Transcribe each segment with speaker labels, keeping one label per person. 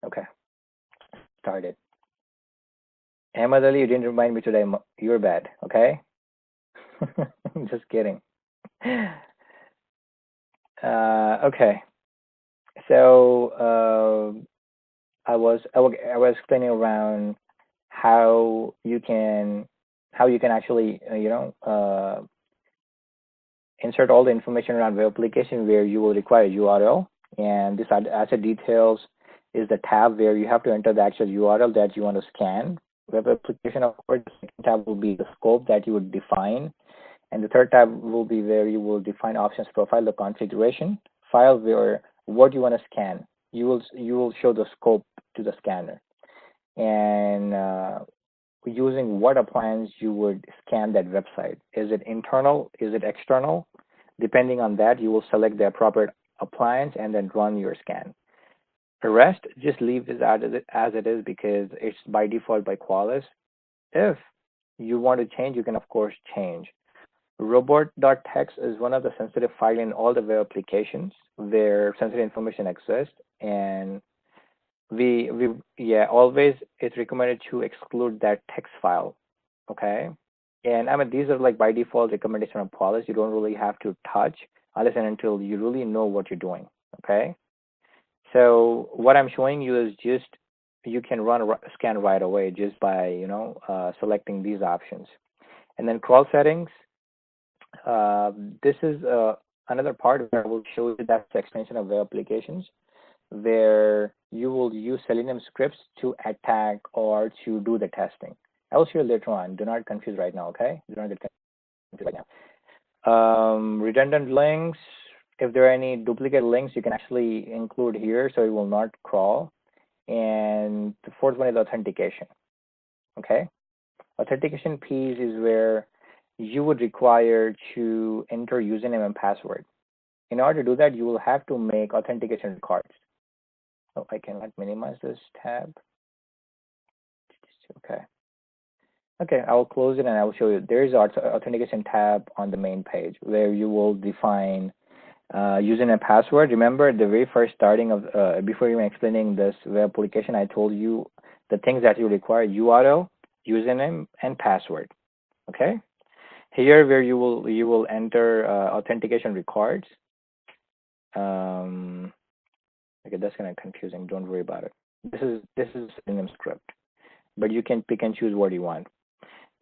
Speaker 1: Okay, started. Ahmad Ali, you didn't remind me today. You're bad. Okay. Just kidding. Okay. So I was explaining around how you can actually insert all the information around web application where you will require URL, and this asset details is the tab where you have to enter the actual URL that you want to scan. Web application, of course, the second tab will be the scope that you would define, and the third tab will be where you will define options profile, the configuration file where what you want to scan. You will show the scope to the scanner, and using what appliance you would scan that website. Is it internal? Is it external? Depending on that, you will select the appropriate appliance and then run your scan. The rest, just leave this as it is because it's by default by Qualys. If you want to change, you can of course change. Robot.txt is one of the sensitive files in all the web applications where sensitive information exists, and we yeah, always it's recommended to exclude that text file. Okay, and I mean these are like by default recommendation of Qualys. You don't really have to touch unless and until you really know what you're doing. Okay, so what I'm showing you is just you can run a scan right away just by selecting these options. And then crawl settings, this is another part where I will show you that's the extension of web applications where you will use Selenium scripts to attack or to do the testing. I will show you later on. Do not confuse right now, okay? Do not get confused right now. Redundant links, if there are any duplicate links, you can actually include here so it will not crawl. And the fourth one is authentication, okay? Authentication piece is where you would require to enter username and password. In order to do that, you will have to make authentication cards. Oh, I cannot minimize this tab. Okay. Okay, I will close it and I will show you. There is an authentication tab on the main page where you will define username and password. Remember, at the very first starting of before even explaining this web application, I told you the things that you require: URL, username, and password. Okay. Here, where you will enter authentication records. Okay, that's kind of confusing. Don't worry about it. This is Selenium script, but you can pick and choose what you want.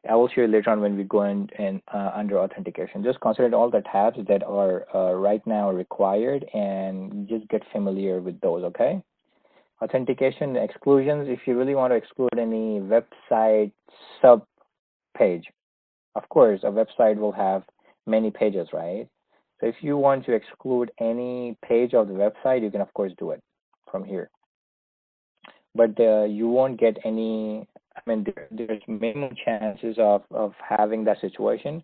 Speaker 1: I will show you later on when we go in under authentication. Just consider all the tabs that are right now required and just get familiar with those, okay? Authentication exclusions, if you really want to exclude any website sub page. Of course, a website will have many pages, right? So if you want to exclude any page of the website, you can of course do it from here. But you won't get any, I mean, there's minimum chances of having that situation.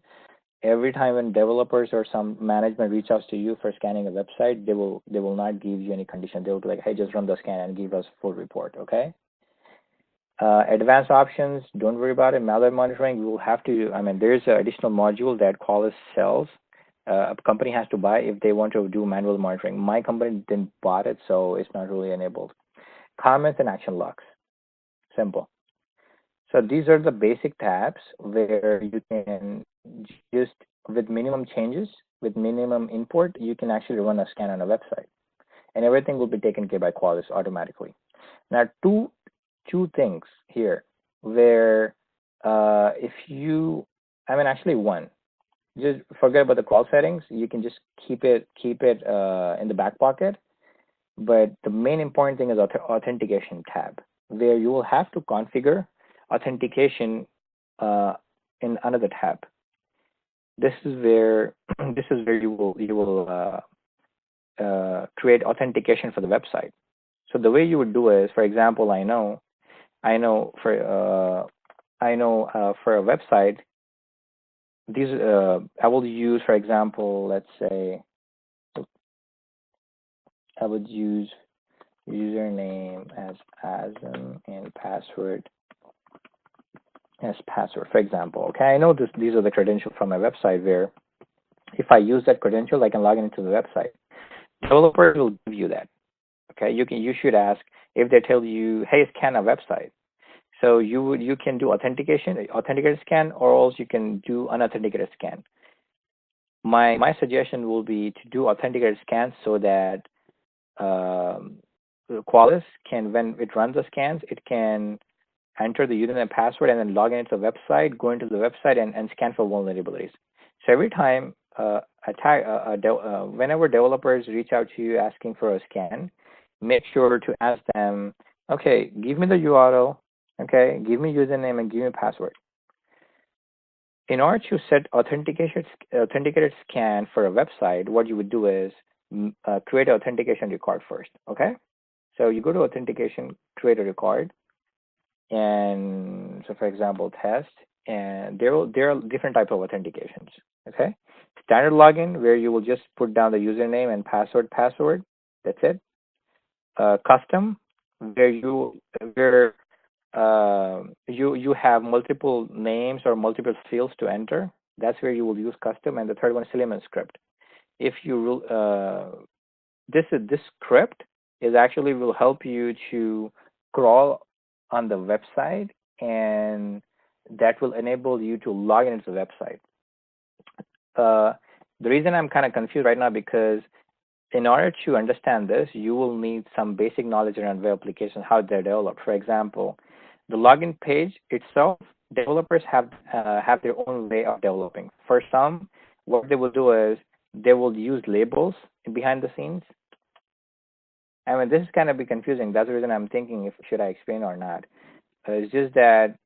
Speaker 1: Every time when developers or some management reach out to you for scanning a website, they will not give you any condition. They will be like, hey, just run the scan and give us full report, okay? Advanced options, don't worry about it. Malware monitoring, we will have to, I mean, there's an additional module that Qualys sells. A company has to buy if they want to do manual monitoring. My company didn't bought it, so it's not really enabled. Comments and action logs, simple. So these are the basic tabs where you can just, with minimum changes, with minimum import, you can actually run a scan on a website. And everything will be taken care by Qualys automatically. Now, two things here where if you, I mean, actually one, just forget about the crawl settings. You can just keep it in the back pocket. But the main important thing is authentication tab, where you will have to configure authentication in another tab. This is where you will create authentication for the website. So the way you would do is, for example, I know for a website, these I will use, for example, let's say I would use username as Azam and password as password, for example. Okay, I know these are the credentials from my website where if I use that credential, I can log into the website. Developer will give you that. Okay, you should ask if they tell you, hey, scan a website. So you can do authenticated scan, or else you can do unauthenticated scan. My suggestion will be to do authenticated scans so that um, Qualys can, when it runs the scans, it can enter the username and password and then log into the website, go into the website and scan for vulnerabilities. So every time whenever developers reach out to you asking for a scan, make sure to ask them, okay, give me the URL, okay, give me username and give me password. In order to set authenticated scan for a website, what you would do is create an authentication record first, okay? So you go to authentication, create a record, and so for example, test, and there are different type of authentications, okay? Standard login, where you will just put down the username and password, that's it. Custom, where you have multiple names or multiple fields to enter. That's where you will use custom. And the third one is element script. If you this script is actually will help you to crawl on the website, and that will enable you to log into the website. The reason I'm kind of confused right now, because in order to understand this, you will need some basic knowledge around web applications, how they're developed. For example, the login page itself, developers have their own way of developing. For some, what they will do is they will use labels behind the scenes. I mean, this is kind of be confusing. That's the reason I'm thinking if should I explain or not. It's just that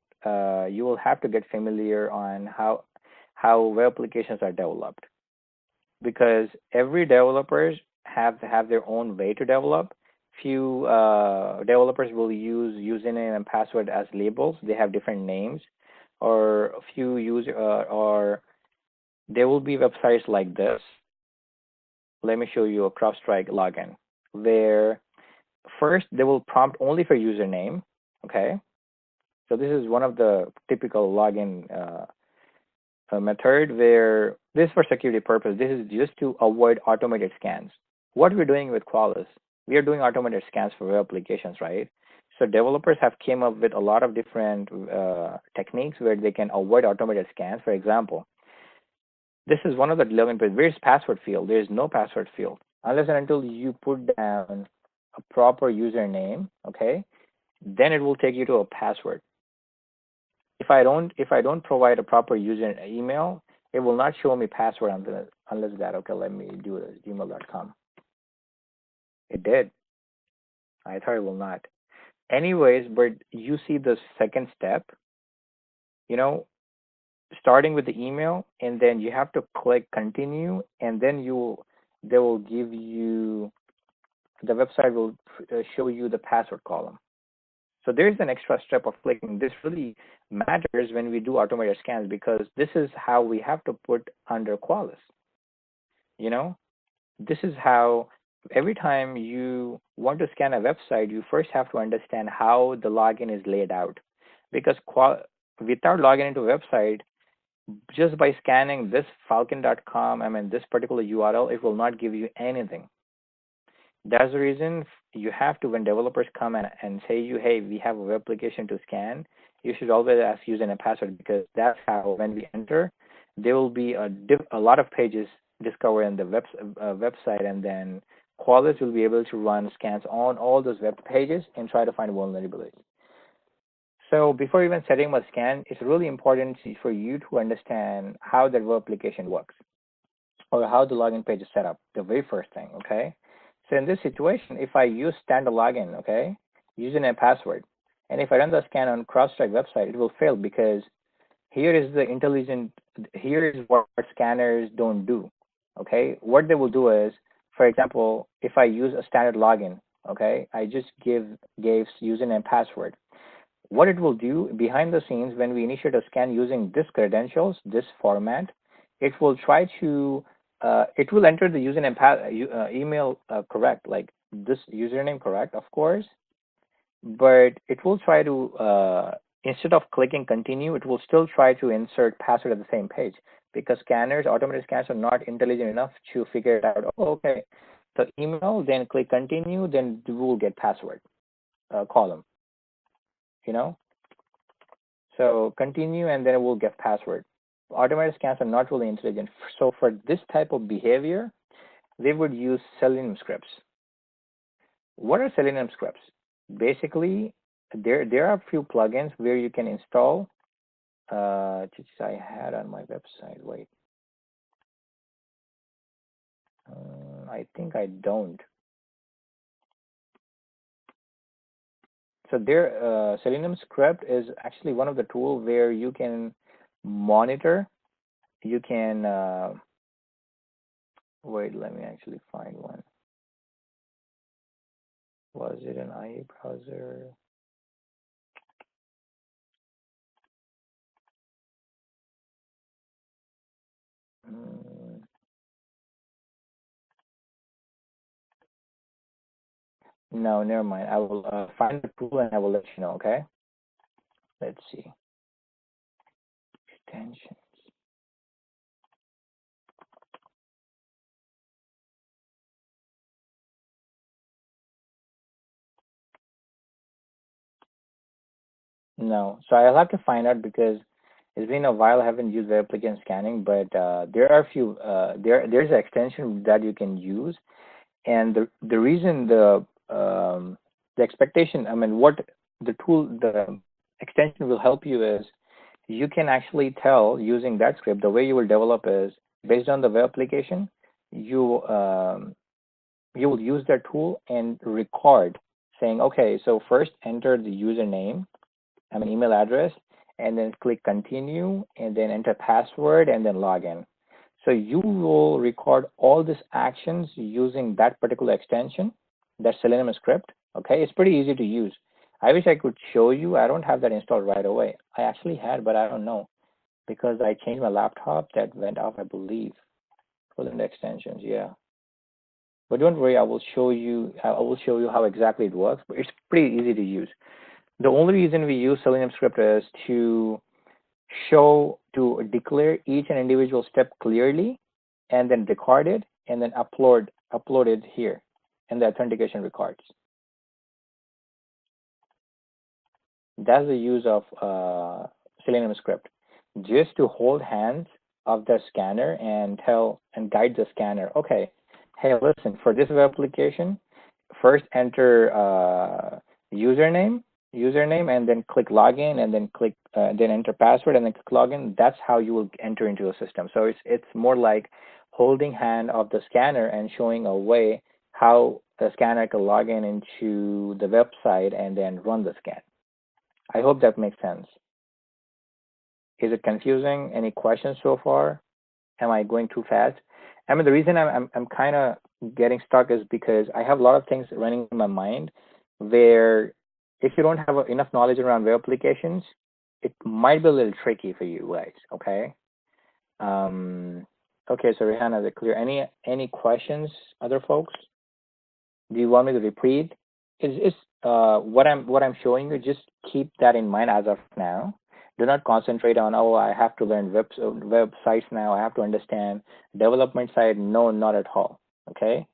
Speaker 1: you will have to get familiar on how web applications are developed, because every developers have their own way to develop. Few developers will use username and password as labels. They have different names, or a few or there will be websites like this. Let me show you a CrowdStrike login, where first they will prompt only for username. Okay, so this is one of the typical login method, where this is for security purpose. This is just to avoid automated scans. What we're doing with Qualys, we are doing automated scans for web applications, right? So developers have came up with a lot of different techniques where they can avoid automated scans. For example, this is one of the login pages. Where's password field? There is no password field unless and until you put down a proper username. Okay, then it will take you to a password. If I don't provide a proper user email, it will not show me password unless that. Okay, let me do this. Gmail.com. It did. I thought it will not. Anyways, but you see the second step. You know, starting with the email, and then you have to click continue, and then they will give you, the website will show you the password column. So there is an extra step of clicking. This really matters when we do automated scans, because this is how we have to put under Qualys. You know, this is how every time you want to scan a website, you first have to understand how the login is laid out. Because without logging into a website, just by scanning this falcon.com, I mean this particular URL, it will not give you anything. That's the reason you have to, when developers come and say you, hey, we have a web application to scan, you should always ask username and password, because that's how when we enter, there will be a lot of pages discovered in the website, and then Qualys will be able to run scans on all those web pages and try to find vulnerabilities. So before even setting up a scan, it's really important for you to understand how the web application works, or how the login page is set up, the very first thing, okay? So in this situation, if I use standard login, okay, using a password, and if I run the scan on CrowdStrike website, it will fail, because here is what scanners don't do, okay? What they will do is, for example, if I use a standard login, okay, I just gave username and password. What it will do behind the scenes, when we initiate a scan using this credentials, this format, it will try to it will enter the username email correct, like this username correct, of course, but it will try to instead of clicking continue, it will still try to insert password at the same page, because automated scanners are not intelligent enough to figure it out. Oh, okay, So email, then click continue, then you will get password column, you know. So continue, and then it will get password. Automated scans are not really intelligent. So for this type of behavior, they would use Selenium scripts. What are Selenium scripts? Basically, there are a few plugins where you can install. Which I had on my website. Wait, I think I don't. So there, Selenium script is actually one of the tools where you can monitor. You can wait. Let me actually find one. Was it an IE browser? No, never mind. I will find the tool and I will let you know. Okay. Let's see. Extension. No, so I'll have to find out because it's been a while. I haven't used web application scanning, but there are a few. There's an extension that you can use, and the reason the expectation. I mean, what the extension will help you is you can actually tell using that script. The way you will develop is based on the web application. You will use that tool and record saying, okay, so first enter the username, email address, and then click continue, and then enter password, and then log in. So you will record all these actions using that particular extension, that Selenium script. Okay, it's pretty easy to use. I wish I could show you. I don't have that installed right away. I actually had, but I don't know because I changed my laptop. That went off, I believe, for the extensions. Yeah, but don't worry. I will show you. I will show you how exactly it works. But it's pretty easy to use. The only reason we use Selenium script is to declare each and individual step clearly, and then record it, and then upload it here in the authentication records. That's the use of Selenium script, just to hold hands of the scanner and tell and guide the scanner. Okay, hey, listen, for this web application, first enter username, and then click login, and then click then enter password, and then click login. That's how you will enter into a system. So it's more like holding hand of the scanner and showing a way how the scanner can log in into the website and then run the scan. I hope that makes sense. Is it confusing? Any questions so far? Am I going too fast? I mean, the reason I'm kind of getting stuck is because I have a lot of things running in my mind where if you don't have enough knowledge around web applications, it might be a little tricky for you guys, okay? Okay, so Rihanna, is it clear? Any questions, other folks? Do you want me to repeat? Is what I'm showing you, just keep that in mind as of now. Do not concentrate on, oh, I have to learn websites now. I have to understand development side. No, not at all. Okay,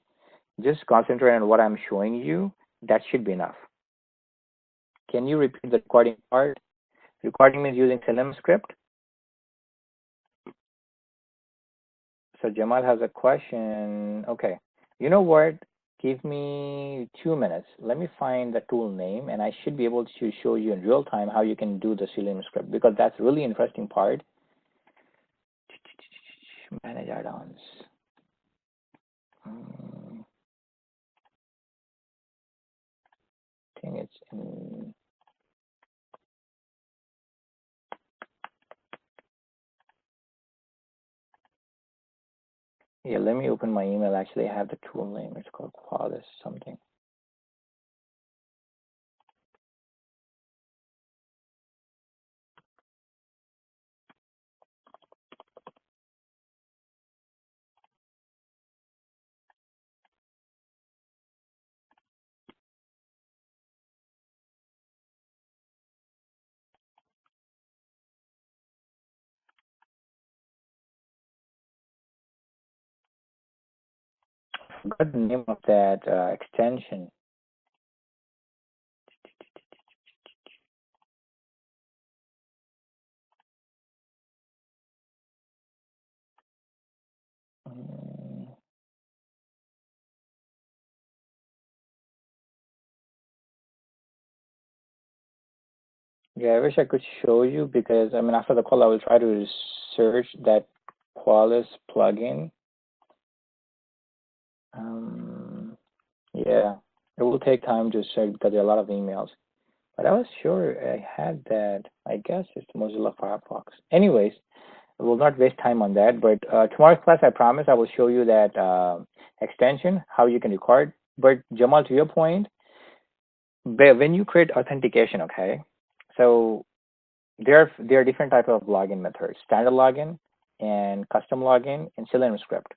Speaker 1: just concentrate on what I'm showing you. That should be enough. Can you repeat the recording part? Recording means using Selenium script. So Jamal has a question. Okay, you know what? Give me 2 minutes. Let me find the tool name, and I should be able to show you in real time how you can do the Selenium script, because that's really interesting part. Manage add-ons. I think it's in. Yeah, let me open my email. Actually, I have the tool name. It's called Qualys something. forgot the name of that extension. Yeah, I wish I could show you because I mean after the call I will try to search that Qualys plugin. Yeah, it will take time to search because there are a lot of emails. But I was sure I had that. I guess it's Mozilla Firefox. Anyways, I will not waste time on that. But tomorrow's class, I promise I will show you that extension, how you can record. But Jamal, to your point, when you create authentication, okay, so there are different type of login methods: standard login and custom login and Selenium script.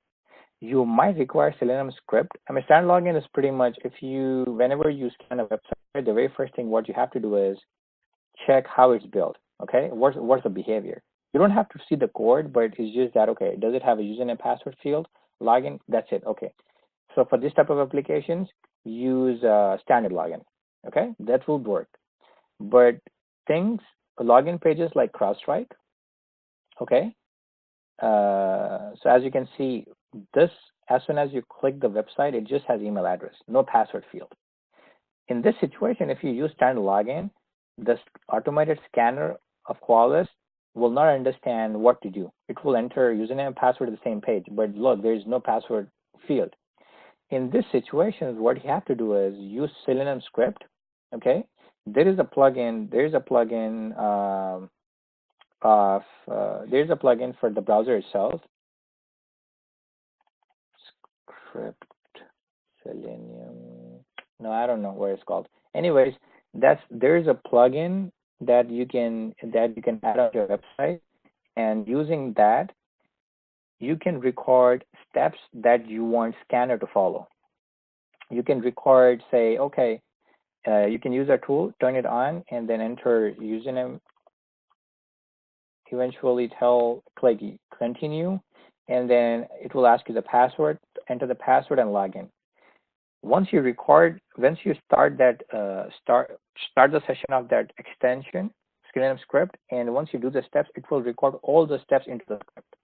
Speaker 1: You might require Selenium script. I mean, standard login is pretty much whenever you scan a website, the very first thing what you have to do is check how it's built. Okay, what's the behavior? You don't have to see the code, but it's just that okay, does it have a username and password field? Login, that's it. Okay, so for this type of applications, use standard login. Okay, that will work. But things, login pages like CrowdStrike. Okay, so as you can see, this as soon as you click the website, it just has email address, no password field. In this situation, if you use standard login, this automated scanner of Qualys will not understand what to do. It will enter username and password at the same page, but look, there is no password field. In this situation, what you have to do is use Selenium script. Okay, there is a plugin. There's a plugin there's a plugin for the browser itself. Script Selenium. No, I don't know what it's called. Anyways, there's a plugin that you can add on your website, and using that, you can record steps that you want scanner to follow. You can record, say, okay, you can use our tool, turn it on, and then enter username. Eventually, click continue, and then it will ask you the password. Enter the password and log in. Once you start the session of that extension, Selenium script, and once you do the steps, it will record all the steps into the script.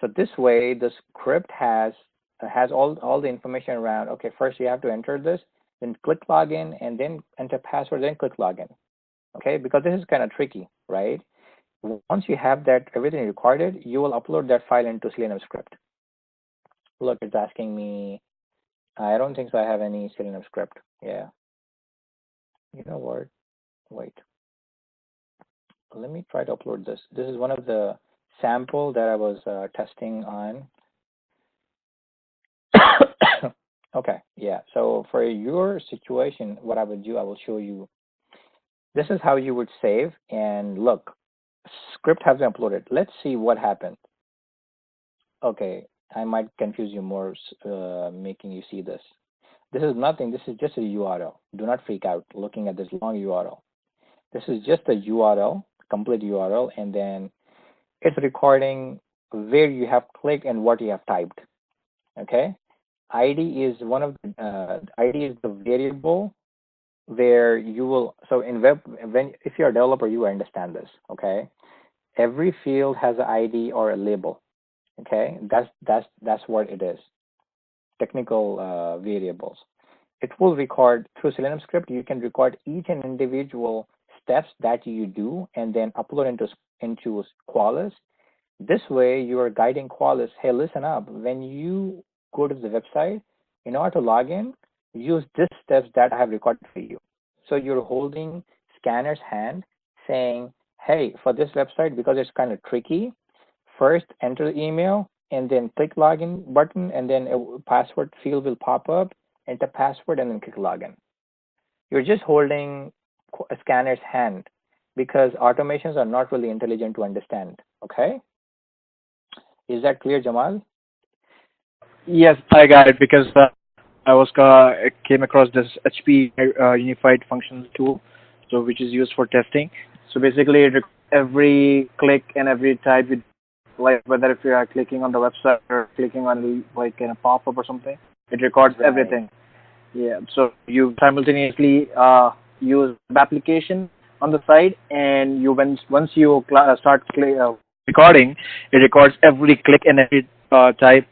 Speaker 1: So this way, the script has all the information around. Okay, first you have to enter this, then click login, and then enter password, then click login. Okay, because this is kind of tricky, right? Once you have that everything recorded, you will upload that file into Selenium script. Look, it's asking me. I don't think so. I have any Selenium script. Yeah. You know what? Wait. Let me try to upload this. This is one of the sample that I was testing on. Okay. Yeah. So for your situation, what I would do, I will show you. This is how you would save. And look, script has been uploaded. Let's see what happened. Okay. I might confuse you more, making you see this. This is nothing. This is just a URL. Do not freak out looking at this long URL. This is just a URL, complete URL, and then it's recording where you have clicked and what you have typed. Okay. ID is ID is the variable where you will. So in web, if you're a developer, you understand this. Okay. Every field has an ID or a label. Okay. That's what it is. Technical variables. It will record through Selenium script. You can record each and individual steps that you do and then upload into Qualys. This way, you are guiding Qualys. Hey, listen up. When you go to the website, in order to log in, use these steps that I have recorded for you. So you're holding scanner's hand, saying, hey, for this website, because it's kind of tricky, first enter the email and then click login button, and then a password field will pop up. Enter password and then click login. You're just holding a scanner's hand because automations are not really intelligent to understand. Okay, is that clear, Jamal?
Speaker 2: Yes, I got it because I came across this HP Unified Functions tool, so which is used for testing. So basically, every click and every type, like whether if you are clicking on the website or clicking on like in a pop-up or something, It records
Speaker 1: Right.
Speaker 2: everything. Yeah. So you simultaneously use the application on the side, and you once you start recording, it records every click and every type.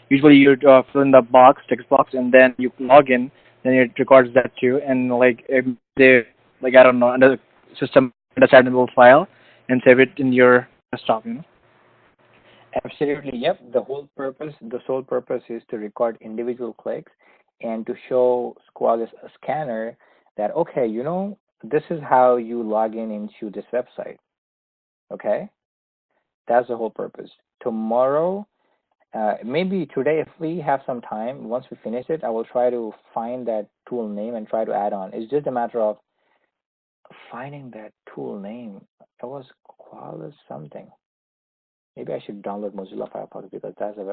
Speaker 2: Usually you fill in the text box, and then you log in. Then it records that too, and like if they like I don't know another system understandable file, and save it in your desktop.
Speaker 1: Absolutely. Yep. The sole purpose is to record individual clicks and to show Squalis a scanner that, okay, this is how you log in into this website. Okay. That's the whole purpose. Tomorrow, maybe today, if we have some time, once we finish it, I will try to find that tool name and try to add on. It's just a matter of finding that tool name. It was Qualys something. Maybe I should download Mozilla Firefox because that's a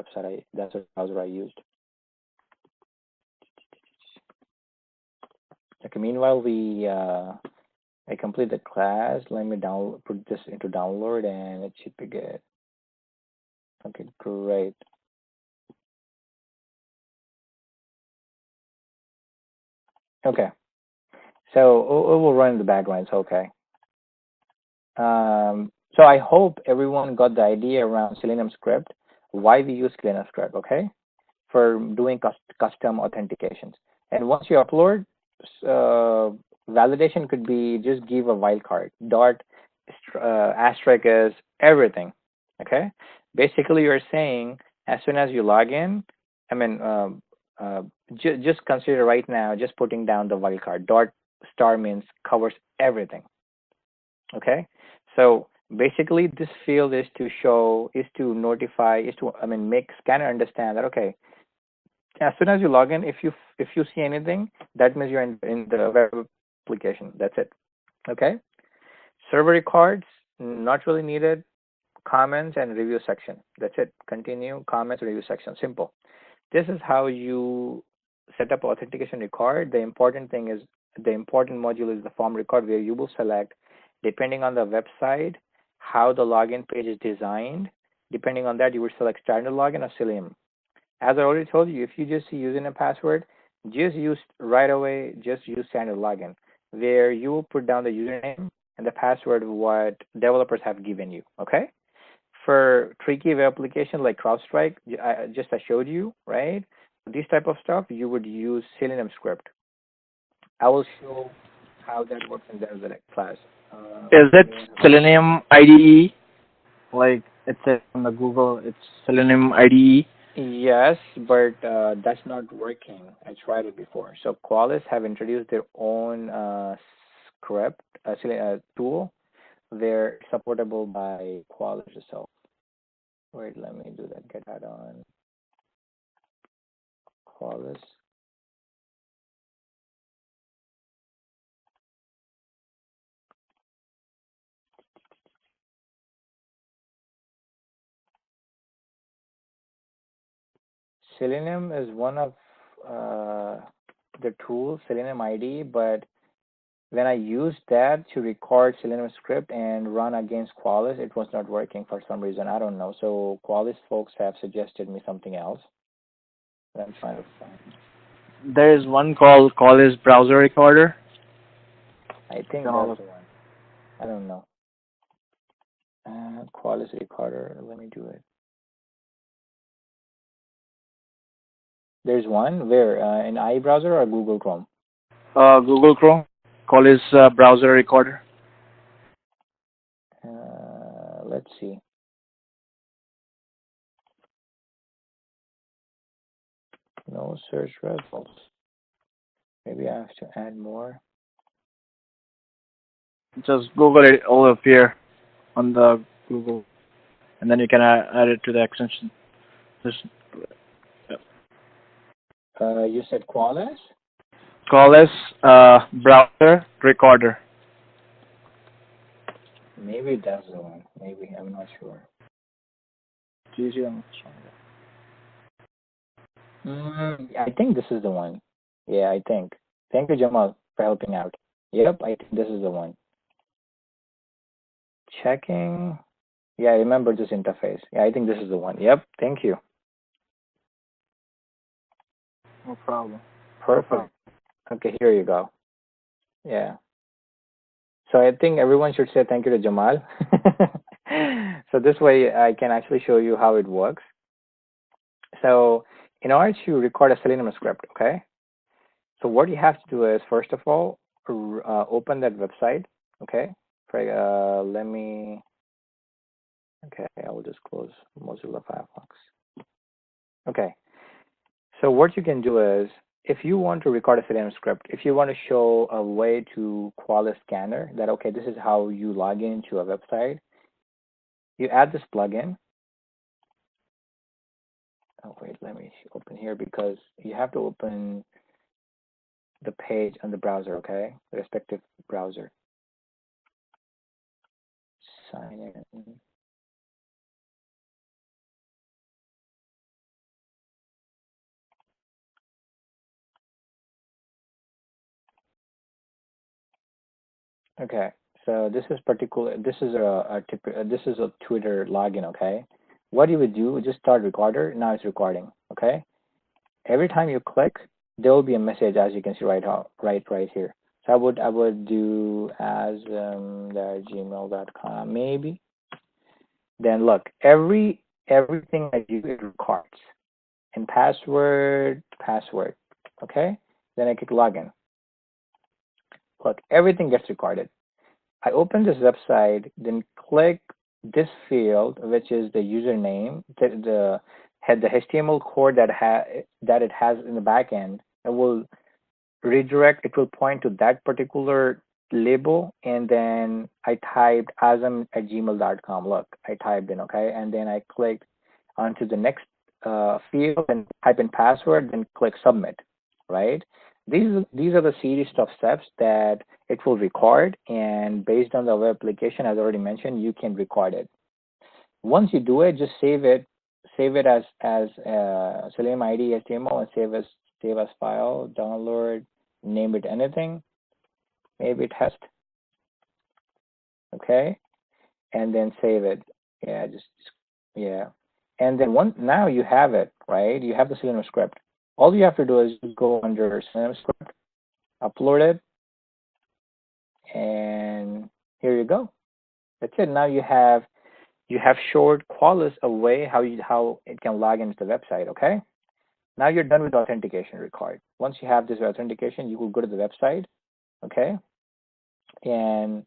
Speaker 1: browser I used. Okay, meanwhile I complete the class. Let me put this into download and it should be good. Okay, great. Okay, so it will run in the background. It's okay. So I hope everyone got the idea around Selenium script, why we use Selenium script, okay, for doing custom authentications. And once you upload, validation could be just give a wildcard, dot, asterisk is everything, okay? Basically, you're saying as soon as you log in, I mean, just consider right now, just putting down the wildcard, dot star means covers everything. Okay, so basically this field is to show, is to notify, make scanner understand that, okay, as soon as you log in, if you see anything, that means you're in the web application. That's it. Okay, server records not really needed. Comments and review section. That's it. Continue, comments, review section. Simple. This is how you set up authentication record. The important module is the form record, where you will select, depending on the website, how the login page is designed. Depending on that, you will select standard login or Selenium. As I already told you, if you just see username and password, just use standard login, where you will put down the username and the password what developers have given you. Okay. For tricky web application like CrowdStrike, I showed you, right? This type of stuff, you would use Selenium script. I will show how that works in the class.
Speaker 2: Is it
Speaker 1: Yeah.
Speaker 2: Selenium IDE? Like it says on the Google, it's Selenium IDE.
Speaker 1: Yes, but that's not working. I tried it before. So Qualys have introduced their own script tool. They're supportable by Qualys itself. Wait, let me do that. Get that on Qualys. Selenium is one of the tools, Selenium ID, but when I used that to record Selenium script and run against Qualys, it was not working for some reason. I don't know. So Qualys folks have suggested me something else that I'm trying to find.
Speaker 2: There is one called Qualys Browser Recorder.
Speaker 1: I think that's the one. I don't know. Qualys recorder. Let me do it. There's one where in iBrowser or Google Chrome.
Speaker 2: Google Chrome. Qualys Browser Recorder.
Speaker 1: Let's see. No search results. Maybe I have to add more.
Speaker 2: Just Google it, all appear on the Google, and then you can add it to the extension. Just
Speaker 1: You said Qualys?
Speaker 2: Qualys Browser Recorder.
Speaker 1: Maybe that's the one. Maybe I'm not sure. I think this is the one. Yeah, I think. Thank you, Jamal, for helping out. Yep, I think this is the one. Checking. Yeah, I remember this interface. Yeah, I think this is the one. Yep, thank you.
Speaker 2: No problem.
Speaker 1: Perfect. Okay, here you go. Yeah. So I think everyone should say thank you to Jamal. So this way I can actually show you how it works. So in order to record a Selenium script, okay? So what you have to do is, first of all, open that website, okay? Let me, okay, I will just close Mozilla Firefox. Okay, so what you can do is, if you want to record a Selenium script, if you want to show a way to Qualys Scanner, that, okay, this is how you log into a website, you add this plugin. Oh, wait, let me open here because you have to open the page on the browser, okay? The respective browser. Sign in. Okay, so this is particular. This is this is a Twitter login. Okay, what you would do? Just start recorder. Now it's recording. Okay, every time you click, there will be a message, as you can see right here. So I would do as gmail.com maybe. Then look, everything I do it records in password. Okay, then I click login. Look, everything gets recorded. I open this website, then click this field, which is the username, the HTML code that it has in the back end. It will redirect. It will point to that particular label, and then I typed azam@gmail.com. Look, I typed in, okay, and then I clicked onto the next field and type in password, then click submit. Right? These are the series of steps that it will record, and based on the web application, as already mentioned, you can record it. Once you do it, just save it as Selenium ID HTML and save as file, download, name it anything, maybe test, okay, and then save it. Yeah, yeah, and then now you have it, right? You have the Selenium script. All you have to do is go under Selenium script, upload it, and here you go. That's it. Now you have showed Qualys a way how it can log into the website. Okay. Now you're done with the authentication required. Once you have this authentication, you will go to the website. Okay. And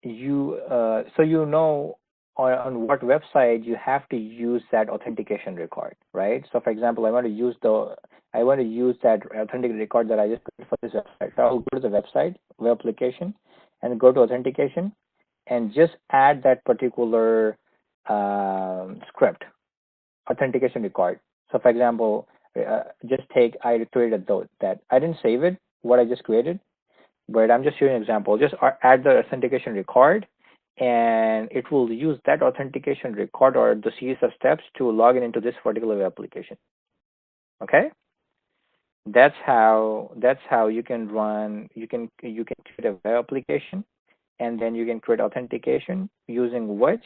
Speaker 1: so you know on what website you have to use that authentication record, right? So for example, I want to use that authentication record that I just put for this website. So I'll go to the website, web application, and go to authentication, and just add that particular script, authentication record. So for example, just take, I created that. I didn't save it, what I just created, but I'm just showing an example. Just add the authentication record, and it will use that authentication record or the series of steps to log in into this particular web application. Okay? That's how you can create a web application, and then you can create authentication using which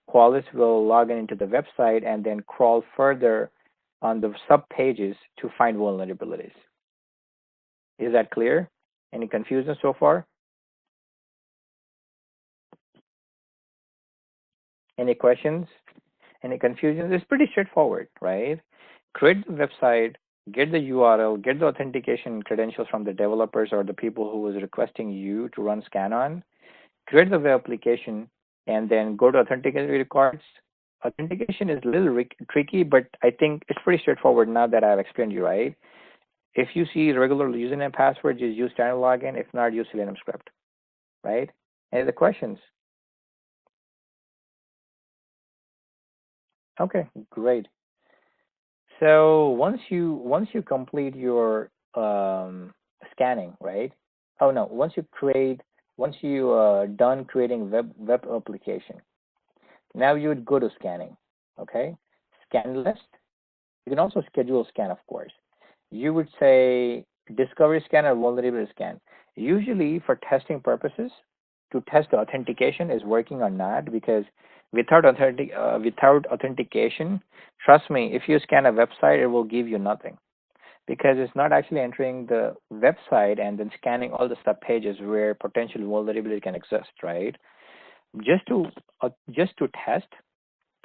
Speaker 1: Qualys will log in into the website and then crawl further on the sub pages to find vulnerabilities. Is that clear? Any confusion so far? Any questions? Any confusion? It's pretty straightforward, right? Create the website, get the URL, get the authentication credentials from the developers or the people who was requesting you to run scan on, create the web application, and then go to authentication records. Authentication is a little tricky, but I think it's pretty straightforward now that I've explained you, right? If you see regular username and password, just use standard login. If not, use Selenium script, right? Any other questions? Okay, great. So once you complete your scanning, right? Oh no, once you done creating web application, now you would go to scanning. Okay, scan list. You can also schedule scan, of course. You would say discovery scan or vulnerability scan. Usually for testing purposes, to test the authentication is working or not, because without authentication, trust me, if you scan a website, it will give you nothing. because it's not actually entering the website and then scanning all the sub pages where potential vulnerability can exist, right? Just to test,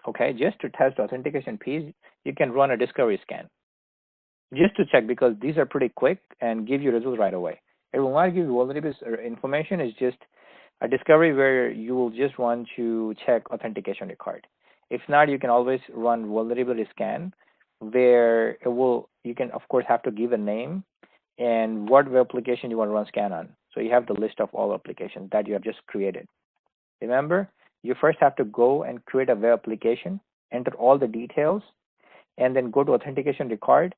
Speaker 1: okay, just to test the authentication piece, you can run a discovery scan just to check, because these are pretty quick and give you results right away. It will not give you vulnerability information. It's just a discovery where you will just want to check authentication record. If not, you can always run vulnerability scan, where it will, you can of course have to give a name and what web application you want to run scan on. So you have the list of all applications that you have just created. Remember, you first have to go and create a web application, enter all the details, and then go to authentication record,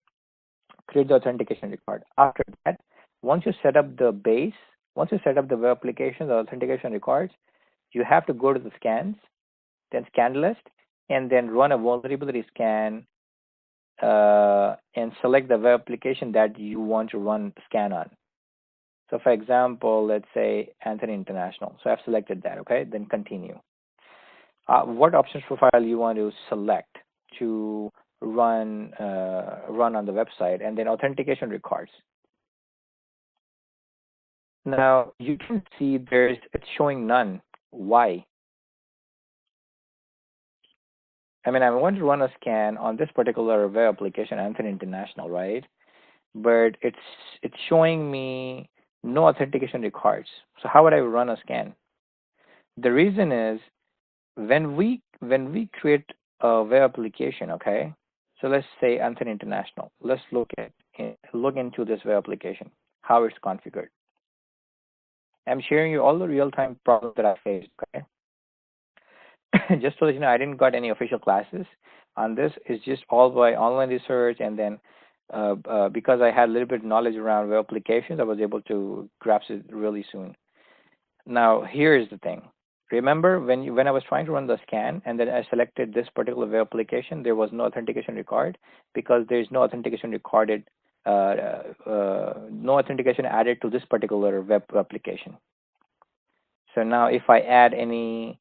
Speaker 1: create the authentication record. After that, once you set up the base, once you set up the web application, the authentication records, you have to go to the scans, then scan list, and then run a vulnerability scan and select the web application that you want to run scan on. So for example, let's say Anthony International. So I've selected that, okay? Then continue. What options profile you want to select to run on the website, and then authentication records. Now you can see it's showing none. Why? I mean, I want to run a scan on this particular web application, Anthony International, right? But it's showing me no authentication records. So how would I run a scan? The reason is when we create a web application, okay? So let's say Anthony International. Let's look into this web application, how it's configured. I'm sharing you all the real-time problems that I faced, okay? Just so that you know, I didn't got any official classes on this. It's just all by online research, and then because I had a little bit of knowledge around web applications, I was able to grasp it really soon. Now, here is the thing. Remember when I was trying to run the scan and then I selected this particular web application, there was no authentication record, because there is no authentication recorded, no authentication added to this particular web application. So now if I add any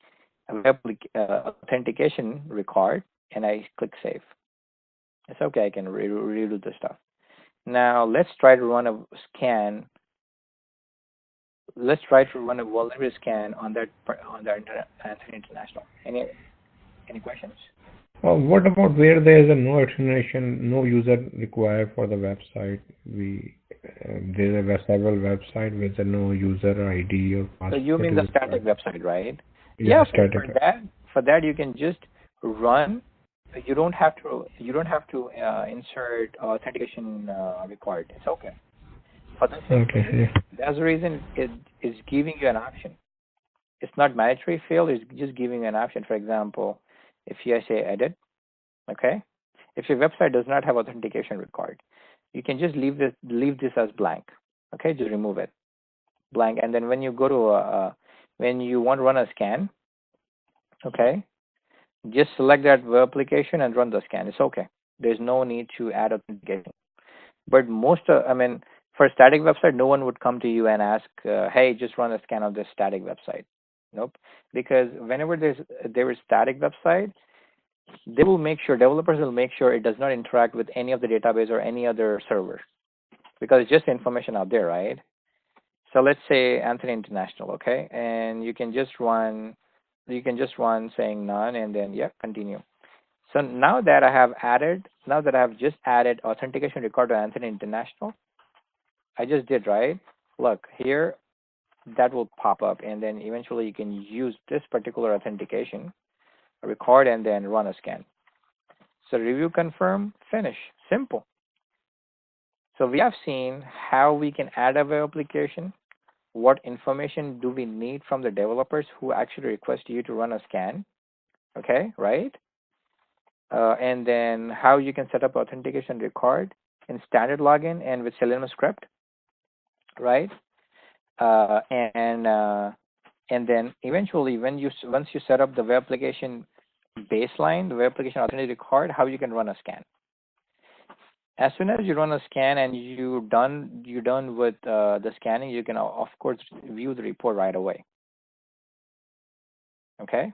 Speaker 1: web authentication record and I click save, it's okay. I can redo the stuff. Now let's try to run a scan. Let's try to run a vulnerability scan on that Anthony International. Any questions?
Speaker 3: What about where there is a no explanation, no user required for the website? There are several websites with a no user ID or password.
Speaker 1: So you mean the static website, right?
Speaker 3: Yeah,
Speaker 1: static. For that you can just run. You don't have to insert authentication required. It's okay. For this,
Speaker 3: okay.
Speaker 1: That's the reason it is giving you an option. It's not mandatory field. It's just giving you an option. For example, if you say edit, okay, if your website does not have authentication required, you can just leave this as blank. Okay, just remove it blank, and then when you go to when you want to run a scan, okay, just select that web application and run the scan. It's okay. There's no need to add authentication. But for a static website, no one would come to you and ask, hey, just run a scan of this static website. Nope. Because whenever there is static website, developers will make sure it does not interact with any of the database or any other server, because it's just information out there, right? So let's say Anthony International, okay, and you can just run saying none, and then continue. So now that I have just added authentication record to Anthony International, I just did, right? Look here, that will pop up, and then eventually you can use this particular authentication record and then run a scan. So review, confirm, finish. Simple. So we have seen how we can add a web application, what information do we need from the developers who actually request you to run a scan, okay, right? And then how you can set up authentication record in standard login and with Selenium script, right? And then eventually once you set up the web application baseline, the web application authentication record, how you can run a scan. As soon as you run a scan and you're done with the scanning, you can of course view the report right away. Okay.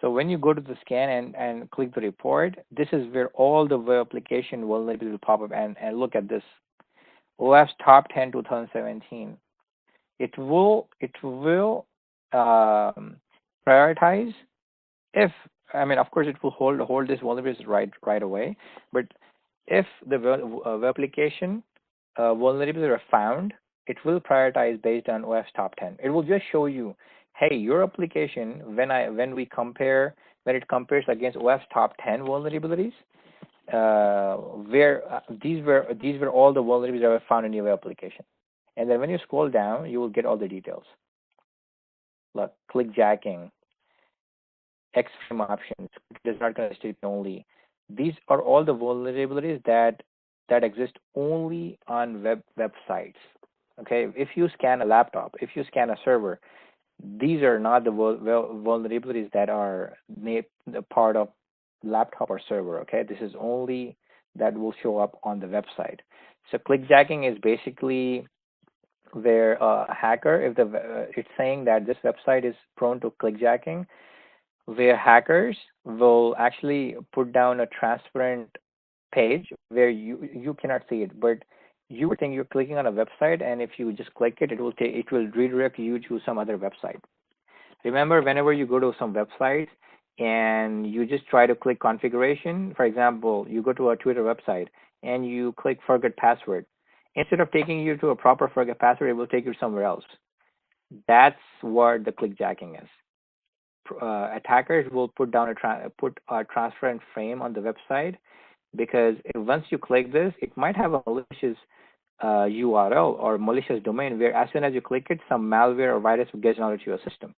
Speaker 1: So when you go to the scan and click the report, this is where all the web application vulnerabilities will pop up. And look at this, OWASP Top 10 2017. It will prioritize if, I mean, of course, it will hold this vulnerabilities right away. But if the web application vulnerabilities are found, it will prioritize based on OWASP Top 10. It will just show you, hey, your application, when it compares against OWASP Top 10 vulnerabilities, these were all the vulnerabilities that were found in your web application. And then when you scroll down, you will get all the details. Look, clickjacking, X-frame options, it is not consistent only. These are all the vulnerabilities that exist only on websites. Okay, if you scan a laptop, if you scan a server, these are not the vulnerabilities that are the part of laptop or server. Okay, this is only that will show up on the website. So clickjacking is basically where a hacker, if it's saying that this website is prone to clickjacking, where hackers will actually put down a transparent page where you cannot see it, but you would think you're clicking on a website, and if you just click it, it will redirect you to some other website. Remember, whenever you go to some website and you just try to click configuration, for example, you go to a Twitter website and you click forget password. Instead of taking you to a proper forget password, it will take you somewhere else. That's what the clickjacking is. Attackers will put down a transparent frame on the website, because once you click this, it might have a malicious URL or malicious domain where as soon as you click it, some malware or virus will get onto your system.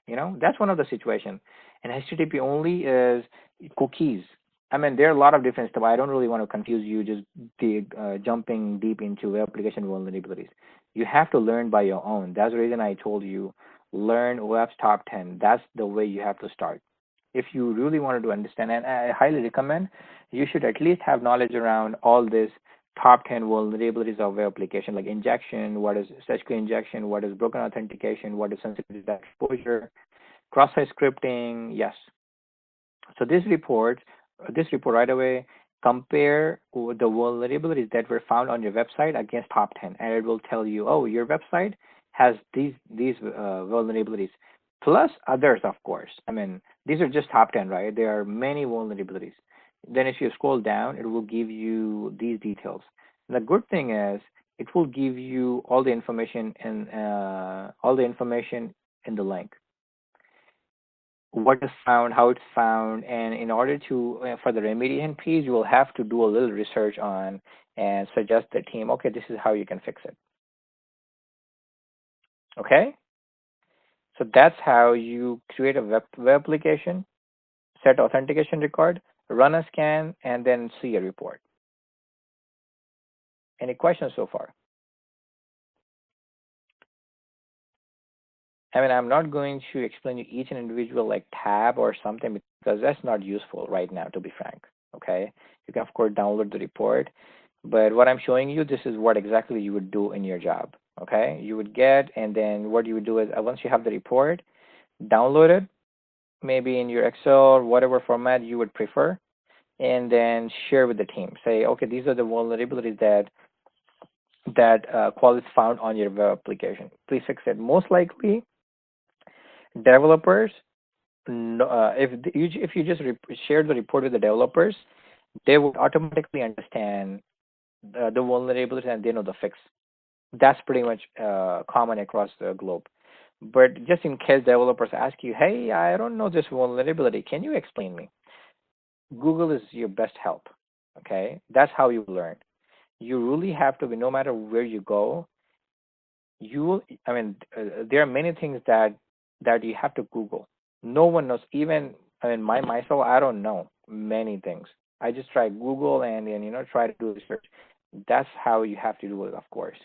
Speaker 1: That's one of the situations. And HTTP only is cookies. I mean, there are a lot of different stuff. I don't really want to confuse you just jumping deep into web application vulnerabilities. You have to learn by your own. That's the reason I told you, learn OWASP Top 10. That's the way you have to start. If you really wanted to understand, and I highly recommend, you should at least have knowledge around all this top 10 vulnerabilities of web application, like injection, what is SQL injection, what is broken authentication, what is sensitive data exposure, cross-site scripting. Yes. So this report right away compare the vulnerabilities that were found on your website against top 10, and it will tell you, oh, your website has these vulnerabilities plus others, of course. I mean, these are just top 10, right? There are many vulnerabilities. Then if you scroll down, it will give you these details. And the good thing is it will give you all the information in the link. What is found, how it's found, and in order to for the remediation piece, you will have to do a little research on and suggest the team, okay, this is how you can fix it. Okay, so that's how you create a web application, set authentication record, run a scan, and then see a report. Any questions so far? I mean, I'm not going to explain you each and individual like tab or something, because that's not useful right now, to be frank. Okay, you can of course download the report, but what I'm showing you, this is what exactly you would do in your job. Okay, you would get, and then what you would do is once you have the report, download it, maybe in your Excel or whatever format you would prefer, and then share with the team. Say, okay, these are the vulnerabilities that Qualys found on your web application. Please fix it. Most likely, developers, if you just share the report with the developers, they would automatically understand the vulnerabilities and they know the fix. That's pretty much common across the globe. But just in case developers ask you, hey, I don't know this vulnerability, can you explain me? Google is your best help. Okay, that's how you learn. You really have to be, no matter where you go, there are many things that you have to Google. No one knows. Even myself, I don't know many things. I just try Google and try to do research. That's how you have to do it. Of course,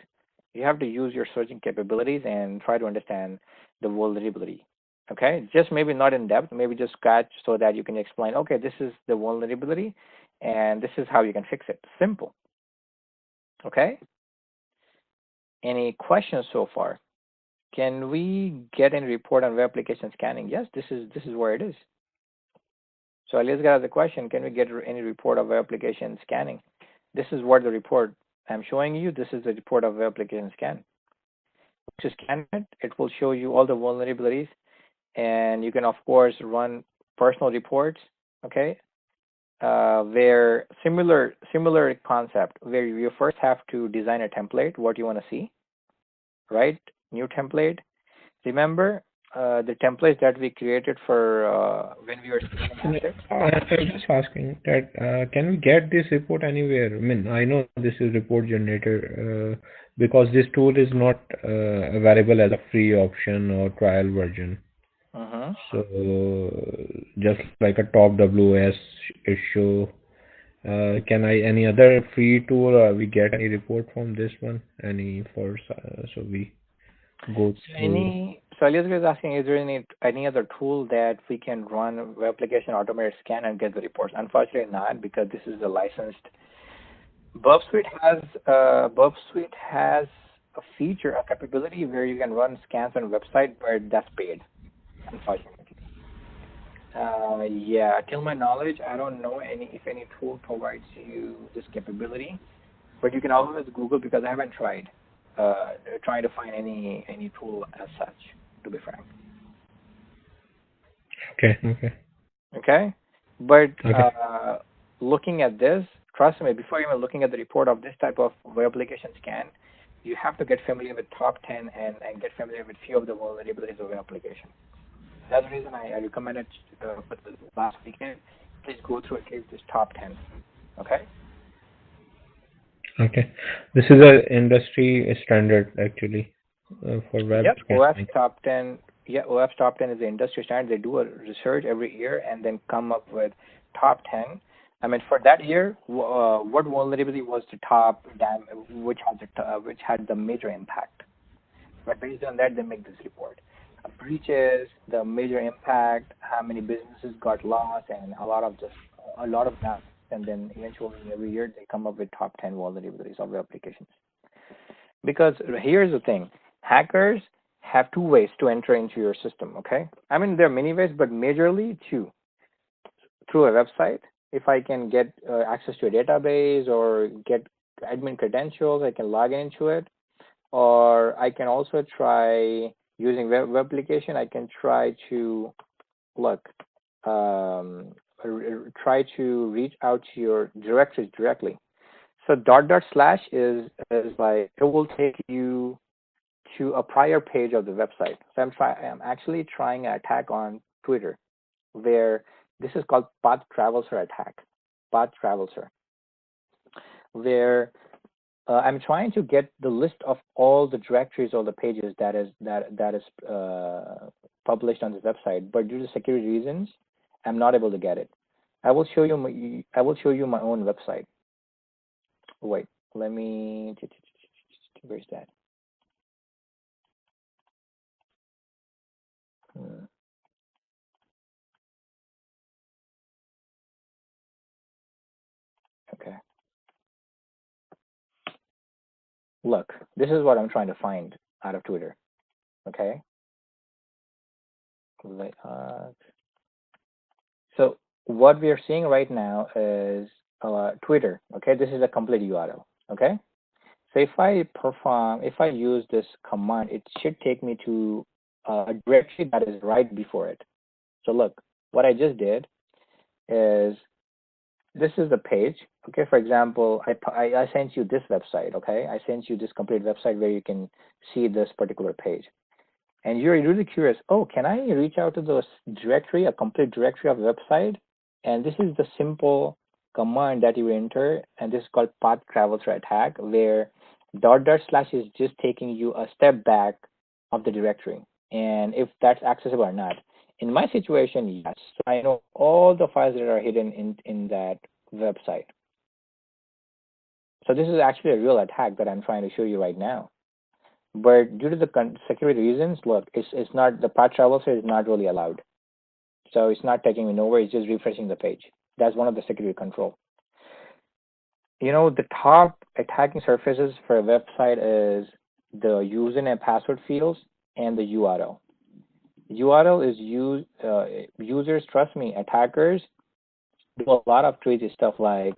Speaker 1: you have to use your searching capabilities and try to understand the vulnerability. Okay, just maybe not in depth, maybe just scratch so that you can explain. Okay, this is the vulnerability, and this is how you can fix it. Simple. Okay. Any questions so far? Can we get any report on web application scanning? Yes, this is where it is. So let's get the question, can we get any report of web application scanning? This is what the report I'm showing you. This is the report of web application scan. To scan it, it will show you all the vulnerabilities, and you can of course run personal reports, okay? Where similar concept, where you first have to design a template, what you want to see, right? New template. Remember the templates that we created for when we were scanning assets?
Speaker 3: I'm just asking that can we get this report anywhere? I mean, I know this is report generator because this tool is not available as a free option or trial version. So just like a top WS issue, can I any other free tool or we get any report from this one? Any for so we go through.
Speaker 1: So Elias is asking, is there any other tool that we can run web application automated scan and get the reports? Unfortunately not, because this is a licensed. Burp Suite has a feature, a capability where you can run scans on a website, but that's paid, unfortunately. Yeah, till my knowledge, I don't know if any tool provides you this capability, but you can always Google, because I haven't tried trying to find any tool as such, to be frank. Okay, but looking at this, trust me, before even looking at the report of this type of web application scan, you have to get familiar with top 10 and get familiar with few of the vulnerabilities of web application. That's the reason I recommended for the last weekend, please go through at least this top 10. Okay?
Speaker 3: Okay. This is a industry standard actually for web.
Speaker 1: Yep, OWASP top 10. Yeah, OWASP top 10 is the industry standard. They do a research every year and then come up with top 10. I mean, for that year, what vulnerability was the top, which had the major impact? But based on that, they make this report. Breaches, the major impact, how many businesses got lost, and a lot of that. And then eventually every year they come up with top 10 vulnerabilities of web applications. Because here's the thing, hackers have two ways to enter into your system, okay? I mean, there are many ways, but majorly two. Through a website, if I can get access to a database or get admin credentials, I can log into it. Or I can also try using web application, I can try to try to reach out to your directories directly. So // is like, it will take you to a prior page of the website. So I'm actually trying an attack on Twitter, where this is called Path Traverser attack. Path Traverser, where I'm trying to get the list of all the directories or the pages that is published on this website, but due to security reasons, I'm not able to get it. I will show you my own website. Wait, let me. Where's that? Okay. Look, this is what I'm trying to find out of Twitter. Okay. So what we are seeing right now is Twitter. Okay, this is a complete URL. Okay. So if I use this command, it should take me to a directory that is right before it. So look, what I just did is, this is the page. Okay, for example, I sent you this website. Okay, I sent you this complete website where you can see this particular page. And you're really curious, oh, can I reach out to this directory, a complete directory of the website? And this is the simple command that you enter, and this is called Path Traverser attack, where // is just taking you a step back of the directory, and if that's accessible or not. In my situation, yes. So I know all the files that are hidden in that website. So this is actually a real attack that I'm trying to show you right now. But due to the security reasons, look, it's not, the Path Traverser is not really allowed. So it's not taking me nowhere, it's just refreshing the page. That's one of the security control. You know, the top attacking surfaces for a website is the username and password fields and the URL. URL is users, trust me, attackers do a lot of crazy stuff like,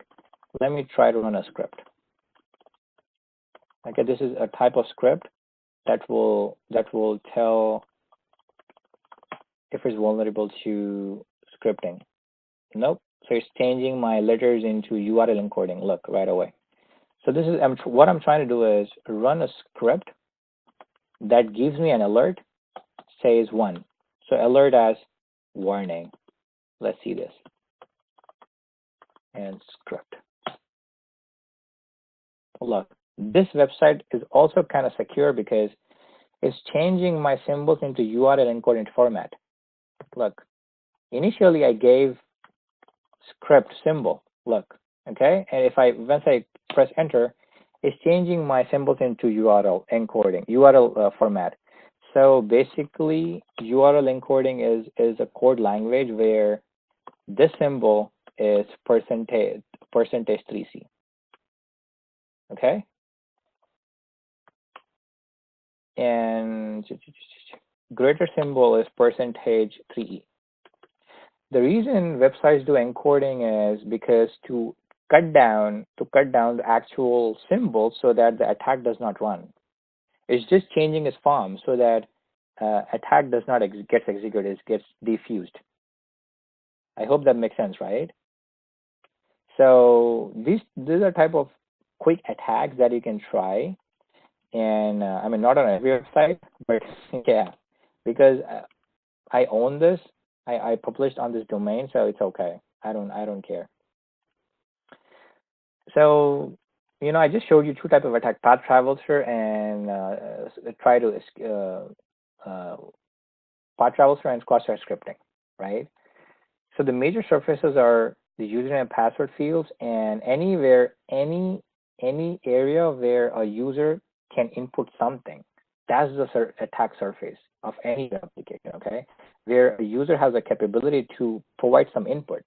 Speaker 1: let me try to run a script. Okay, this is a type of script that will tell if it's vulnerable to scripting. Nope. So it's changing my letters into URL encoding. Look, right away. So this is what I'm trying to do is run a script that gives me an alert, says 1. So alert as warning. Let's see this. And script. Look, this website is also kind of secure because it's changing my symbols into URL encoded format. Look, initially I gave script symbol. Look, okay, and once I press enter, it's changing my symbols into URL encoding, URL format. So basically, URL encoding is a code language where this symbol is percentage 3C. Okay, and greater symbol is percentage 3E. The reason websites do encoding is because to cut down the actual symbol so that the attack does not run. It's just changing its form so that attack does not get executed, it gets diffused. I hope that makes sense, right? So these are type of quick attacks that you can try, and I mean not on every website, but yeah, because I own this. I published on this domain, so it's okay. I don't care. So, you know, I just showed you two types of attack: path traverser and path traverser and cross-site scripting, right? So the major surfaces are the username and password fields, and any area where a user can input something. That's the attack surface of any application, okay? Where a user has a capability to provide some input.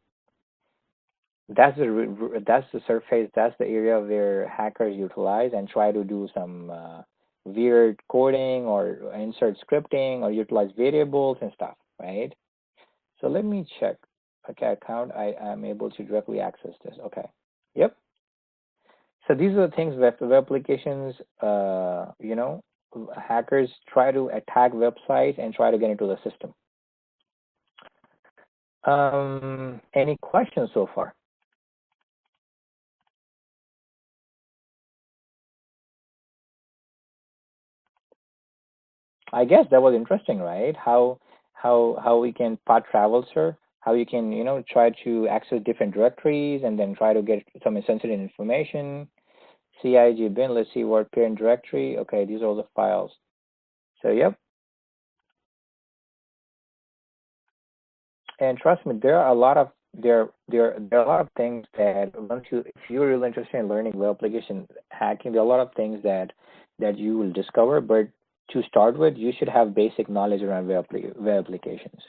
Speaker 1: That's the surface, that's the area where hackers utilize and try to do some weird coding or insert scripting or utilize variables and stuff, right? So let me check. Okay, account, I am able to directly access this. Okay, yep. So these are the things web applications, you know, hackers try to attack websites and try to get into the system. Any questions so far? I guess that was interesting, right? How we can path traverser, how you can, you know, try to access different directories and then try to get some sensitive information. CIG bin, let's see what parent directory. Okay, these are all the files. So yep. And trust me, there are a lot of things that if you're really interested in learning web application hacking, there are a lot of things that you will discover. But to start with, you should have basic knowledge around web applications,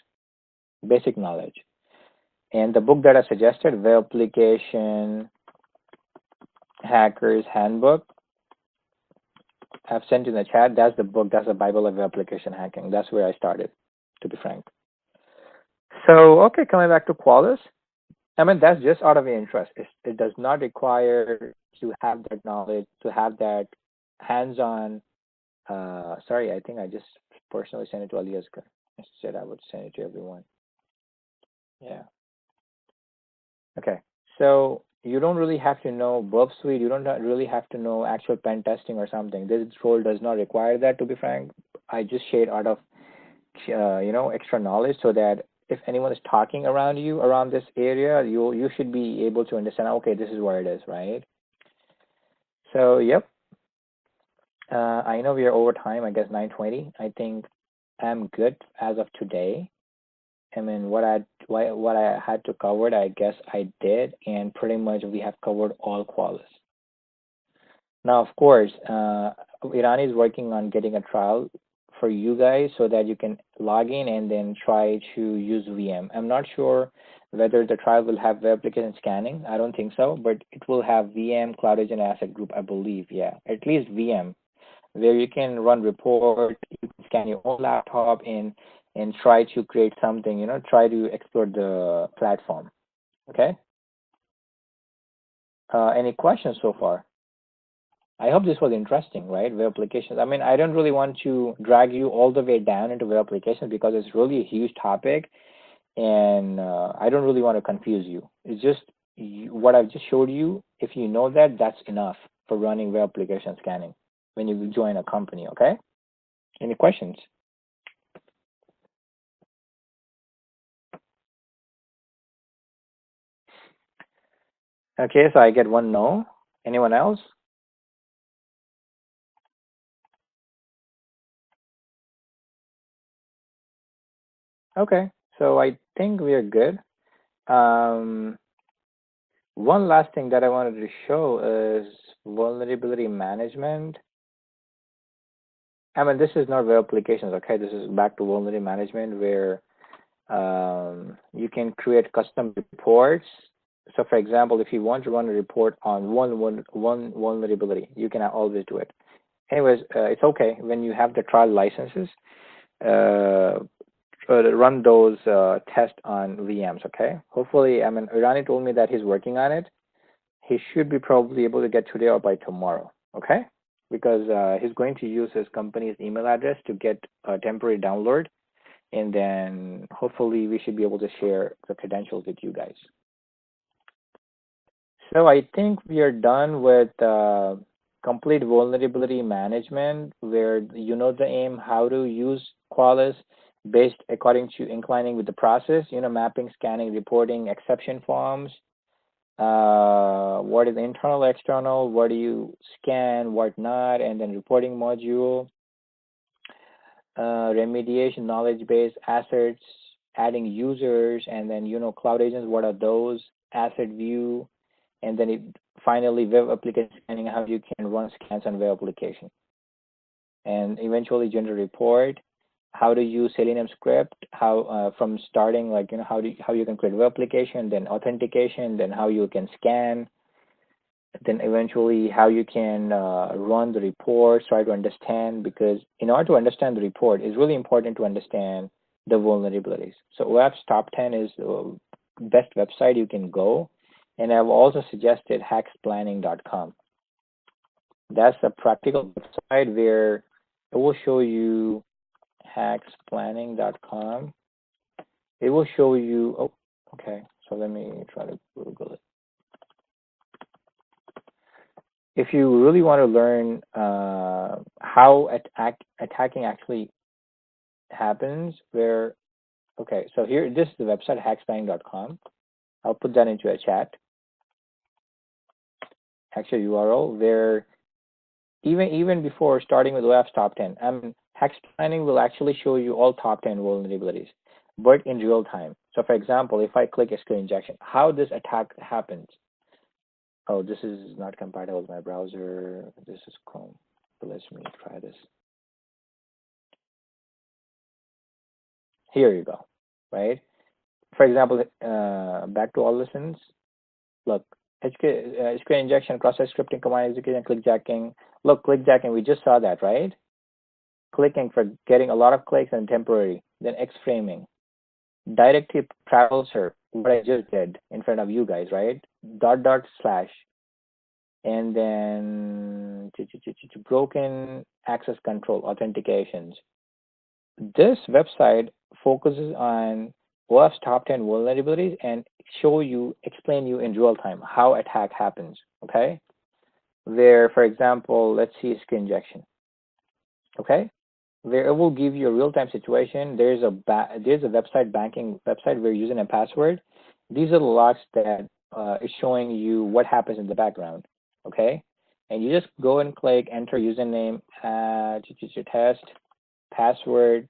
Speaker 1: basic knowledge. And the book that I suggested, Web Application Hackers Handbook, I've sent in the chat. That's the book. That's the Bible of web application hacking. That's where I started, to be frank. So, okay, coming back to Qualys. I mean, that's just out of interest. It does not require to have that knowledge, to have that hands-on. Sorry, I think I just personally sent it to Ali Asghar. I said I would send it to everyone. Yeah. Okay. So you don't really have to know Burp Suite. You don't really have to know actual pen testing or something. This role does not require that, to be frank. I just shared out of, you know, extra knowledge so that if anyone is talking around you around this area, you should be able to understand, okay, this is where it is, right? So yep. I know we are over time, I guess 9:20. I think I'm good as of today. I mean, what I had to cover, I guess I did, and pretty much we have covered all Qualys. Now, of course, Irani is working on getting a trial for you guys so that you can log in and then try to use VM. I'm not sure whether the trial will have web application scanning. I don't think so, but it will have VM, Cloud Agent Asset Group, I believe. Yeah, at least VM, where you can run reports, you can scan your own laptop and try to create something, you know, try to explore the platform. Okay. Any questions so far? I hope this was interesting, right? Web applications. I mean, I don't really want to drag you all the way down into web applications because it's really a huge topic, and I don't really want to confuse you. It's just what I've just showed you. If you know that, that's enough for running web application scanning when you join a company. Okay. Any questions? Okay, so I get one no. Anyone else? Okay, so I think we are good. One last thing that I wanted to show is vulnerability management. I mean, this is not web applications, okay? This is back to vulnerability management where you can create custom reports. So, for example, if you want to run a report on one vulnerability, you can always do it. Anyways, it's okay when you have the trial licenses. Run those tests on VMs, okay? Hopefully, I mean, Irani told me that he's working on it. He should be probably able to get today or by tomorrow, okay? Because he's going to use his company's email address to get a temporary download, and then hopefully we should be able to share the credentials with you guys. So I think we are done with complete vulnerability management, where you know the aim, how to use Qualys based according to inclining with the process, you know, mapping, scanning, reporting, exception forms, what is internal, external, what do you scan, what not, and then reporting module, remediation, knowledge base, assets, adding users, and then, you know, cloud agents, what are those, asset view, and then finally web application scanning, how you can run scans on web application, and eventually generate report, how to use Selenium script, how from starting, like, you know, how you can create web application, then authentication, then how you can scan, then eventually how you can run the reports, try to understand, because in order to understand the report, it's really important to understand the vulnerabilities. So OWASP Top 10 is the best website you can go, and I've also suggested hacksplanning.com. That's a practical website where it will show you hacksplanning.com. It will show you, oh, okay, so let me try to Google it. If you really want to learn how attacking actually happens, where, okay, so here, this is the website, hacksplanning.com. I'll put that into a chat, actual URL, where even before starting with OWASP Top 10, Hacksplanning will actually show you all top 10 vulnerabilities, but in real time. So for example, if I click SQL injection, how this attack happens. Oh, this is not compatible with my browser. This is Chrome. So let me try this. Here you go, right? For example, back to all lessons. Look, SQL injection, process scripting, command execution, clickjacking. Look, clickjacking, we just saw that, right? Clicking for getting a lot of clicks and temporary. Then X-framing. Directive browser, what I just did in front of you guys, right? // and then broken access control authentications. This website focuses on OWASP Top 10 vulnerabilities and explain you in real time how attack happens, okay? Where, for example, let's see SQL injection, okay? Where it will give you a real-time situation. There's a website, banking website where you're using a password. These are the logs that is showing you what happens in the background, okay? And you just go and click enter username, test, password,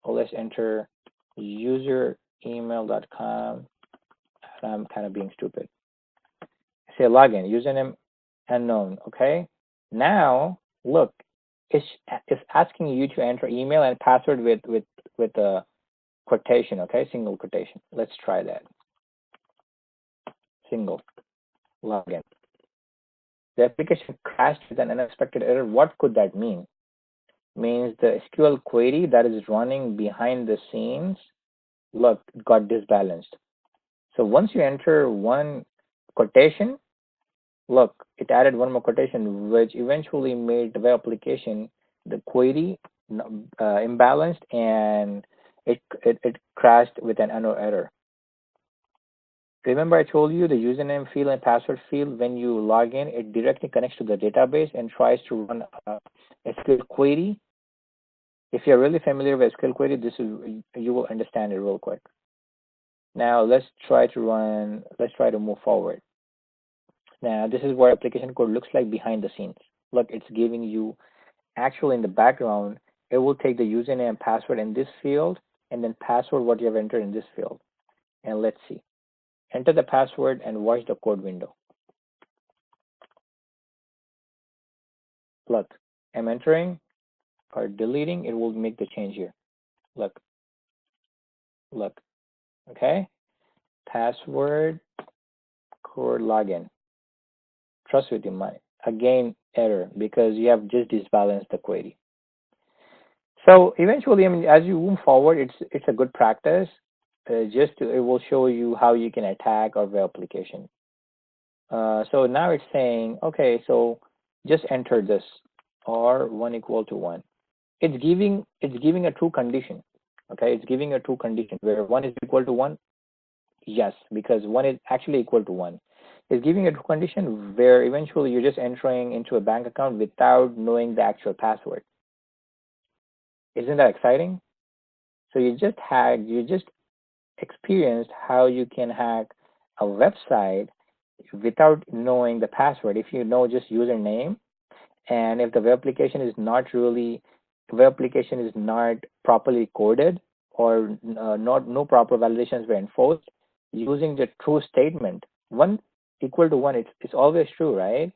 Speaker 1: let's enter user email.com. I'm kind of being stupid. Say login, username unknown, okay? Now, look, it's asking you to enter email and password with a quotation, okay? Single quotation. Let's try that. Single login. The application crashed with an unexpected error. What could that mean? means the SQL query that is running behind the scenes, look, got disbalanced. So once you enter one quotation, look, it added one more quotation, which eventually made the web application, the query imbalanced, and it crashed with an error. Remember I told you the username field and password field, when you log in, it directly connects to the database and tries to run a SQL query. If you're really familiar with SQL query, you will understand it real quick. Now let's try to move forward. Now this is what application code looks like behind the scenes. Look, it's giving you, actually in the background, it will take the username and password in this field and then password what you have entered in this field. And let's see. Enter the password and watch the code window. Look, I'm entering or deleting, it will make the change here. Look, okay? Password, code login. Trust within mind. Again, error because you have just disbalanced the query. So eventually, I mean, as you move forward, it's a good practice. It will show you how you can attack our web application. So now it's saying, okay, so just enter this, or 1 equal to 1. It's giving a true condition. Okay, it's giving a true condition where 1 is equal to 1. Yes, because 1 is actually equal to 1. It's giving a true condition where eventually you're just entering into a bank account without knowing the actual password. Isn't that exciting? So you just experienced how you can hack a website without knowing the password. If you know just username, and if the web application is not properly coded, or no proper validations were enforced, using the true statement 1 equal to 1, it's always true, right?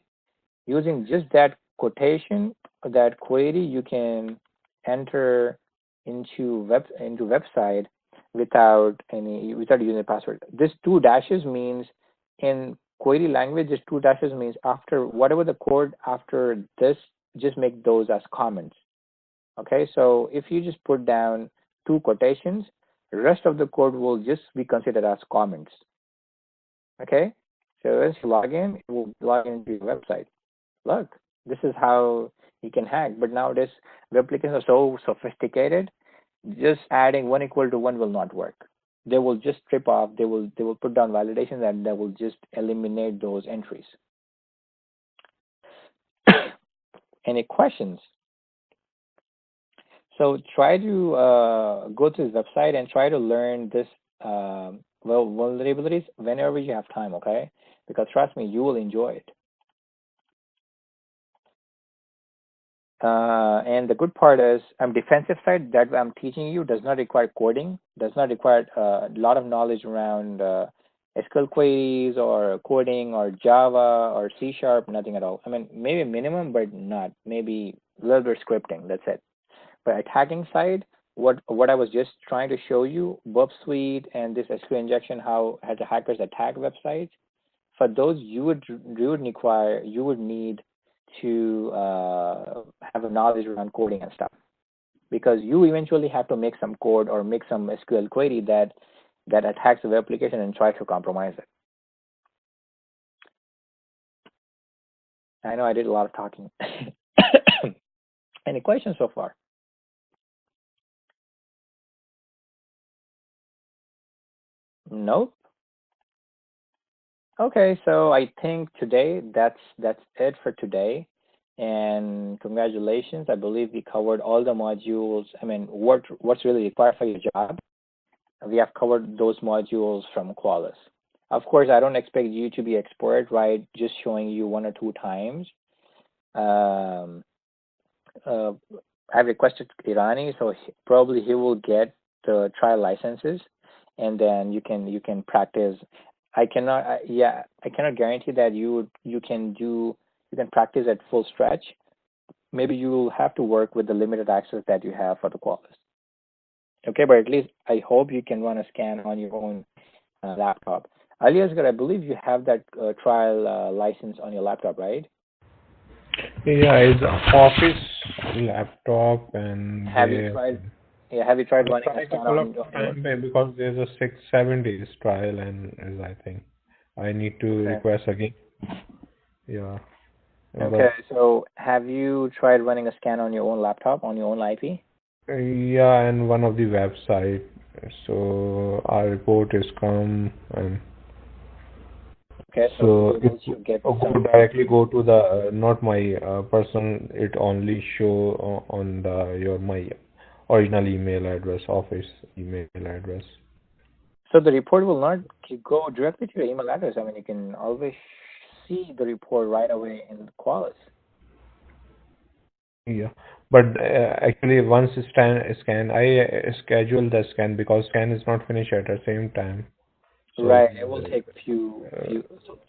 Speaker 1: Using just that quotation, that query, you can enter into website without using a password. This 2 dashes means, in query language, this 2 dashes means after whatever the code after this, just make those as comments. Okay, so if you just put down 2 quotations, the rest of the code will just be considered as comments. Okay, so as you log in, it will log into your website. Look, this is how you can hack. But nowadays, web applications are so sophisticated. Just adding 1 equal to 1 will not work. They will just strip off. They will put down validations, and they will just eliminate those entries. Any questions? So try to go to this website and try to learn this vulnerabilities whenever you have time. Okay, because trust me, you will enjoy it. And the good part is, defensive side that I'm teaching you does not require coding, does not require a lot of knowledge around SQL queries or coding or Java or C#, nothing at all. I mean, maybe minimum, but not. Maybe a little bit scripting, that's it. But attacking side, what I was just trying to show you, Burp Suite and this SQL injection, how the hackers attack websites, for those you would need to have a knowledge around coding and stuff, because you eventually have to make some code or make some SQL query that attacks the web application and try to compromise it. I know I did a lot of talking. Any questions so far? Nope. Okay, so I think today that's it for today. And congratulations, I believe we covered all the modules. I mean, what's really required for your job. We have covered those modules from Qualys. Of course, I don't expect you to be expert, right? Just showing you 1 or 2 times. I've requested Irani, so probably he will get the trial licenses, and then you can practice. I cannot guarantee that you can practice at full stretch. Maybe you will have to work with the limited access that you have for the Qualys. Okay, but at least I hope you can run a scan on your own laptop. Ali Asghar, I believe you have that trial license on your laptop, right?
Speaker 3: Yeah, it's a office laptop and
Speaker 1: Have you
Speaker 3: they
Speaker 1: tried? Yeah, have you tried
Speaker 3: I
Speaker 1: running a
Speaker 3: tried
Speaker 1: scan
Speaker 3: couple of
Speaker 1: on your?
Speaker 3: times because there's a 6 7 days trial and is I think I need to
Speaker 1: Okay.
Speaker 3: request again. Yeah,
Speaker 1: Okay.
Speaker 3: but
Speaker 1: So have you tried running a scan on your own laptop on your own IP?
Speaker 3: yeah, and one of the website. So our report is come and
Speaker 1: Okay. So were you
Speaker 3: so it
Speaker 1: able to get
Speaker 3: go
Speaker 1: some?
Speaker 3: directly go to the not my person. It only show on the your my original email address, office email address.
Speaker 1: So the report will not go directly to your email address. I mean, you can always see the report right away in Qualys.
Speaker 3: Yeah, but actually once scan, I schedule the scan because scan is not finished at the same time. So
Speaker 1: Right. It will take
Speaker 3: uh,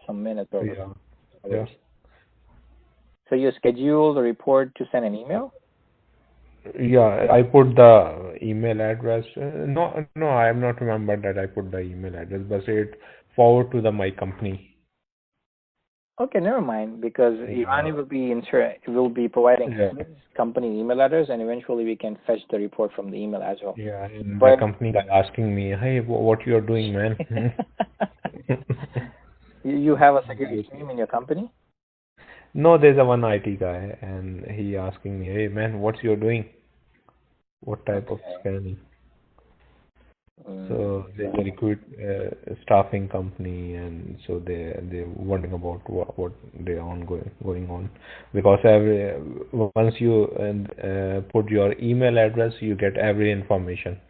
Speaker 1: some minutes or
Speaker 3: yeah, yeah,
Speaker 1: hours. So you schedule the report to send an email?
Speaker 3: yeah. I put the email address. No, no, I am not remember that I put the email address, but it forward to the my company.
Speaker 1: Okay, never mind, because
Speaker 3: Yeah,
Speaker 1: Irani will be providing
Speaker 3: yeah,
Speaker 1: his company email address, and eventually we can fetch the report from the email as well.
Speaker 3: yeah. And the
Speaker 1: But
Speaker 3: company guy asking me, hey, what you are doing, man?
Speaker 1: you have a security team in your company?
Speaker 3: No, there's a one IT guy, and he asking me, hey, man, what you are doing? What type of
Speaker 1: Okay.
Speaker 3: scanning?
Speaker 1: Mm,
Speaker 3: So there's a recruit staffing company, and so they're wondering about what they ongoing going on because every once you put your email address, you get every information.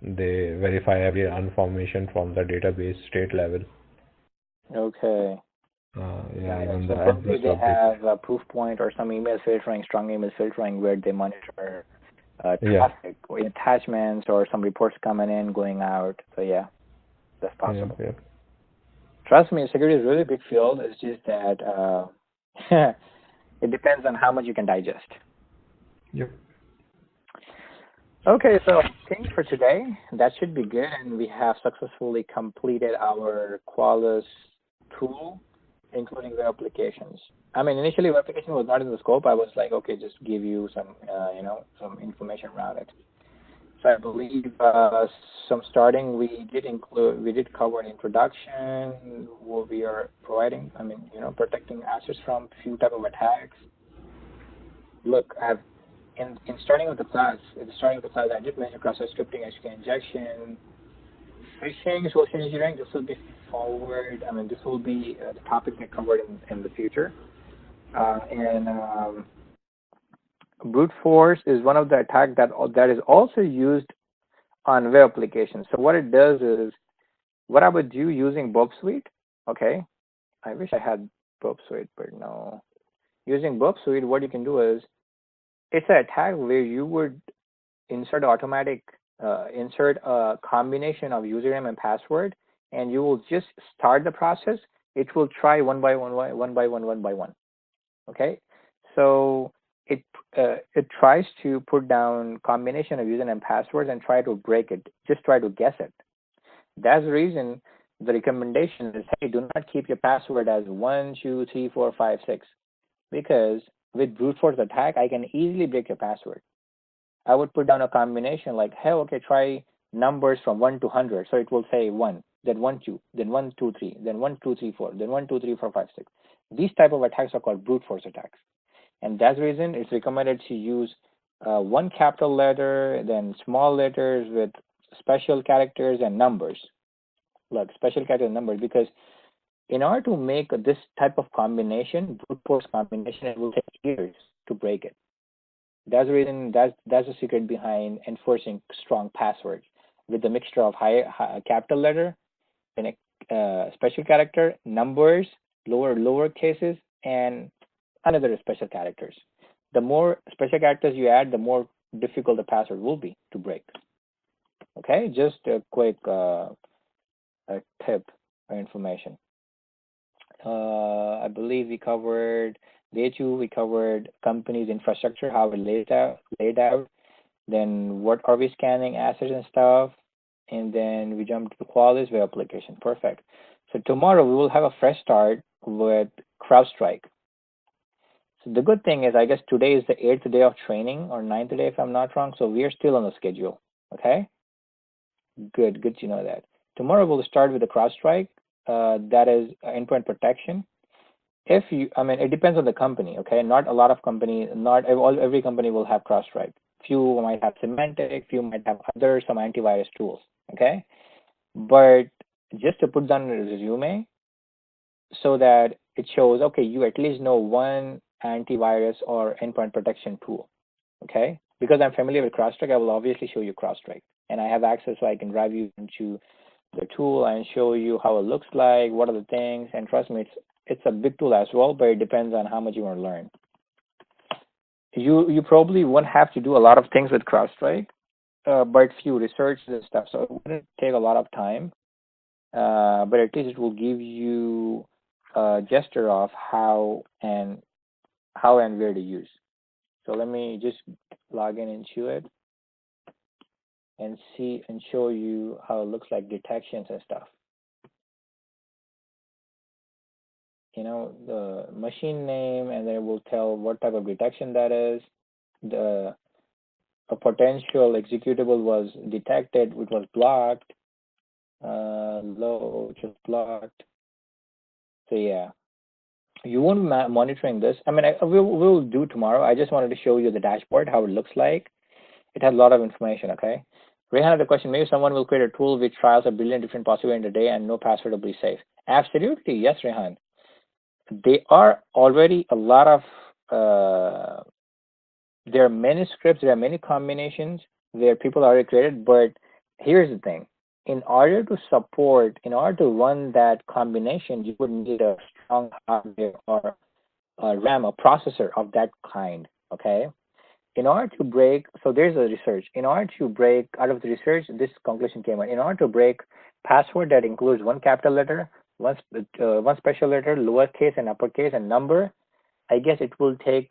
Speaker 3: They verify every information from the database state level.
Speaker 1: okay.
Speaker 3: Yeah,
Speaker 1: Got it.
Speaker 3: even the
Speaker 1: So probably
Speaker 3: address
Speaker 1: they
Speaker 3: of the
Speaker 1: have a proof point or some email filtering, strong email filtering, where they monitor
Speaker 3: yeah,
Speaker 1: traffic or attachments or some reports coming in, going out. So yeah, that's
Speaker 3: yeah,
Speaker 1: possible.
Speaker 3: yeah.
Speaker 1: Trust me, security is a really big field. It's just that it depends on how much you can digest.
Speaker 3: Yep.
Speaker 1: Okay, so I think for today that should be good, and we have successfully completed our Qualys tool, including web applications. I mean, initially web application was not in the scope. I was like, okay, just give you some, some information around it. So I believe some starting we did cover an introduction, what we are providing. I mean, protecting assets from few type of attacks. Look, I've in starting with the class, I did mention cross-site scripting, HTTP injection, phishing, social engineering. This will be forward. I mean, this will be the topics that covered in the future. And brute force is one of the attack that is also used on web applications. So what it does is, what I would do using Burp Suite. Okay, I wish I had Burp Suite, but no. Using Burp Suite, what you can do is, it's an attack where you would insert insert a combination of username and password, and you will just start the process. It will try one by one, one by one. Okay, so it tries to put down combination of username and passwords and try to break it. Just try to guess it. That's the reason the recommendation is, hey, do not keep your password as 1 2 3 4 5 6, because with brute force attack, I can easily break your password. I would put down a combination like, hey, okay, try numbers from 1 to 100. So it will say 1, then 1, 2, then 1, 2, 3, then 1, 2, 3, 4, then 1, 2, 3, 4, 5, 6. These type of attacks are called brute force attacks. And that's the reason it's recommended to use one capital letter, then small letters with special characters and numbers. Look, special characters and numbers, because in order to make this type of combination, brute force combination, it will take years to break it. That's the reason. That's the secret behind enforcing strong passwords with the mixture of high capital letter and special character, numbers, lower cases, and another special characters. The more special characters you add, the more difficult the password will be to break. Okay, just a quick a tip or information. I believe we covered day two. We covered company's infrastructure, how it laid out. Then what are we scanning, assets and stuff, and then we jump to Qualys web application. Perfect. So tomorrow we will have a fresh start with CrowdStrike. So the good thing is, I guess today is the 8th day of training or 9th day, if I'm not wrong. So we are still on the schedule. Okay. Good to know that. Tomorrow we'll start with the CrowdStrike. That is endpoint protection. If you, I mean, it depends on the company. Okay. Not a lot of company, not every company will have CrowdStrike. Few might have Symantec, few might have other some antivirus tools. Okay. But just to put down in a resume so that it shows, okay, you at least know one antivirus or endpoint protection tool. Okay. Because I'm familiar with CrowdStrike, I will obviously show you CrowdStrike, and I have access so I can drive you into the tool and show you how it looks like, what are the things, and trust me, it's a big tool as well, but it depends on how much you want to learn. You probably won't have to do a lot of things with CrowdStrike, but few research and stuff, so it wouldn't take a lot of time, but at least it will give you a gesture of how and where to use. So let me just log in into it and see and show you how it looks like detections and stuff. You know, the machine name, and then it will tell what type of detection that is. A potential executable was detected, which was blocked. Low, which was blocked. So yeah, you won't be monitoring this. I mean, we'll do tomorrow. I just wanted to show you the dashboard, how it looks like. It has a lot of information. Okay. Rehan had a question. Maybe someone will create a tool which trials a billion different possibilities in a day and no password will be safe. Absolutely, yes, Rehan. There are already a lot of there are many scripts, there are many combinations where people already created, but here's the thing. In order to run that combination, you would need a strong hardware or a RAM, a processor of that kind, okay? In order to break, so there's a research. In order to break out of the research, this conclusion came out. In order to break password that includes one capital letter, one special letter, lowercase and uppercase, and number, I guess it will take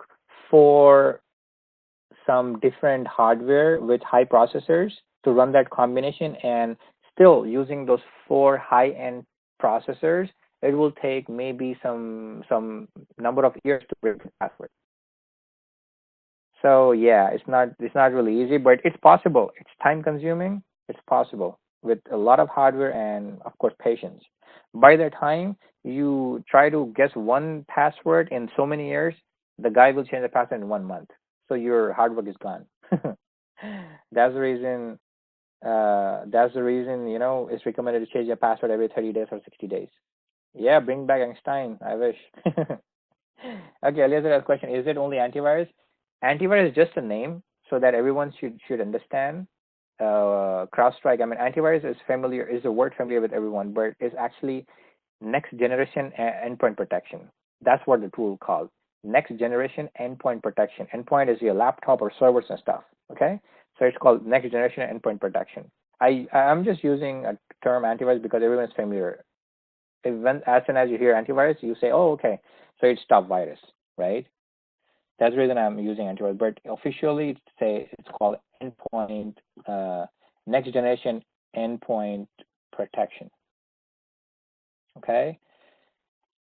Speaker 1: four some different hardware with high processors to run that combination, and still using those four high-end processors, it will take maybe some number of years to break the password. So yeah, it's not really easy, but it's possible. It's time consuming. It's possible with a lot of hardware and of course patience. By the time you try to guess one password in so many years, the guy will change the password in 1 month. So your hard work is gone. That's the reason. You know, it's recommended to change your password every 30 days or 60 days. Yeah, bring back Einstein. I wish. Okay, Eliezer has a question. Is it only antivirus? Antivirus is just a name so that everyone should understand. CrowdStrike, I mean, antivirus is a word familiar with everyone, but it's actually next generation endpoint protection. That's what the tool called. Next generation endpoint protection. Endpoint is your laptop or servers and stuff. Okay, so it's called next generation endpoint protection. I'm just using a term antivirus because everyone's familiar. As soon as you hear antivirus, you say, oh, okay, so it's stop virus, right? That's the reason I'm using antivirus. But officially, it's called endpoint, next generation endpoint protection. Okay.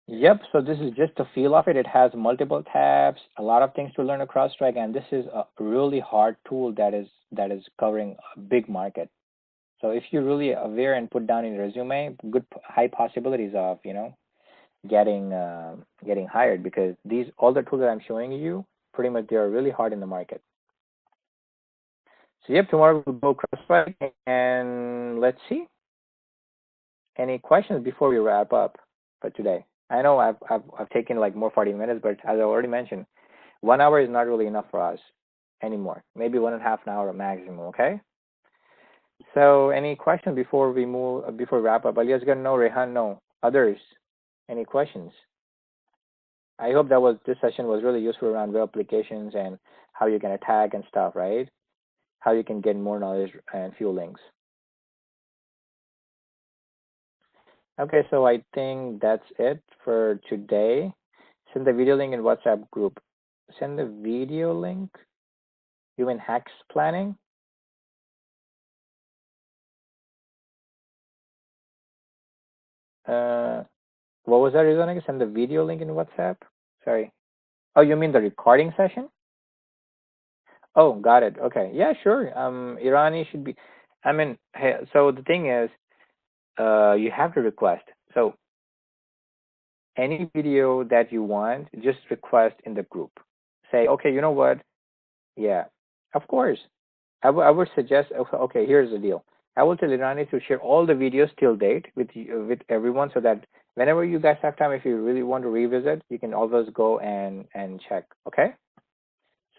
Speaker 1: Yep. So this is just the feel of it. It has multiple tabs, a lot of things to learn across CrowdStrike, and this is a really hard tool that is covering a big market. So if you're really aware and put down in your resume, good high possibilities of getting hired, because all the tools that I'm showing you, pretty much they are really hard in the market. So yep, tomorrow we'll go CrowdStrike, and let's see. Any questions before we wrap up for today? I know I've taken like more 40 minutes, but as I already mentioned, 1 hour is not really enough for us anymore. Maybe 1.5 hour maximum. Okay. So any questions before we wrap up? Alias gonna know, Rehan no. Others, any questions? I hope this session was really useful around web applications and how you can attack and stuff, right? How you can get more knowledge and few links. Okay, so I think that's it for today. Send the video link in WhatsApp group. Send the video link. You mean hacks planning? What was that reason again? Send the video link in WhatsApp? Sorry. Oh, you mean the recording session? Oh, got it. Okay. Yeah, sure. Irani should be. I mean, hey, so the thing is, you have to request. So any video that you want, just request in the group. Say, okay, you know what? Yeah, of course. I would suggest, okay, here's the deal. I will tell Irani to share all the videos till date with everyone so that whenever you guys have time, if you really want to revisit, you can always go and check. Okay?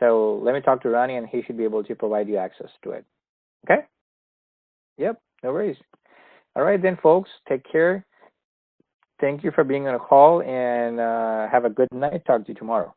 Speaker 1: So let me talk to Irani and he should be able to provide you access to it. Okay? Yep, no worries. All right then, folks, take care. Thank you for being on a call and have a good night. Talk to you tomorrow.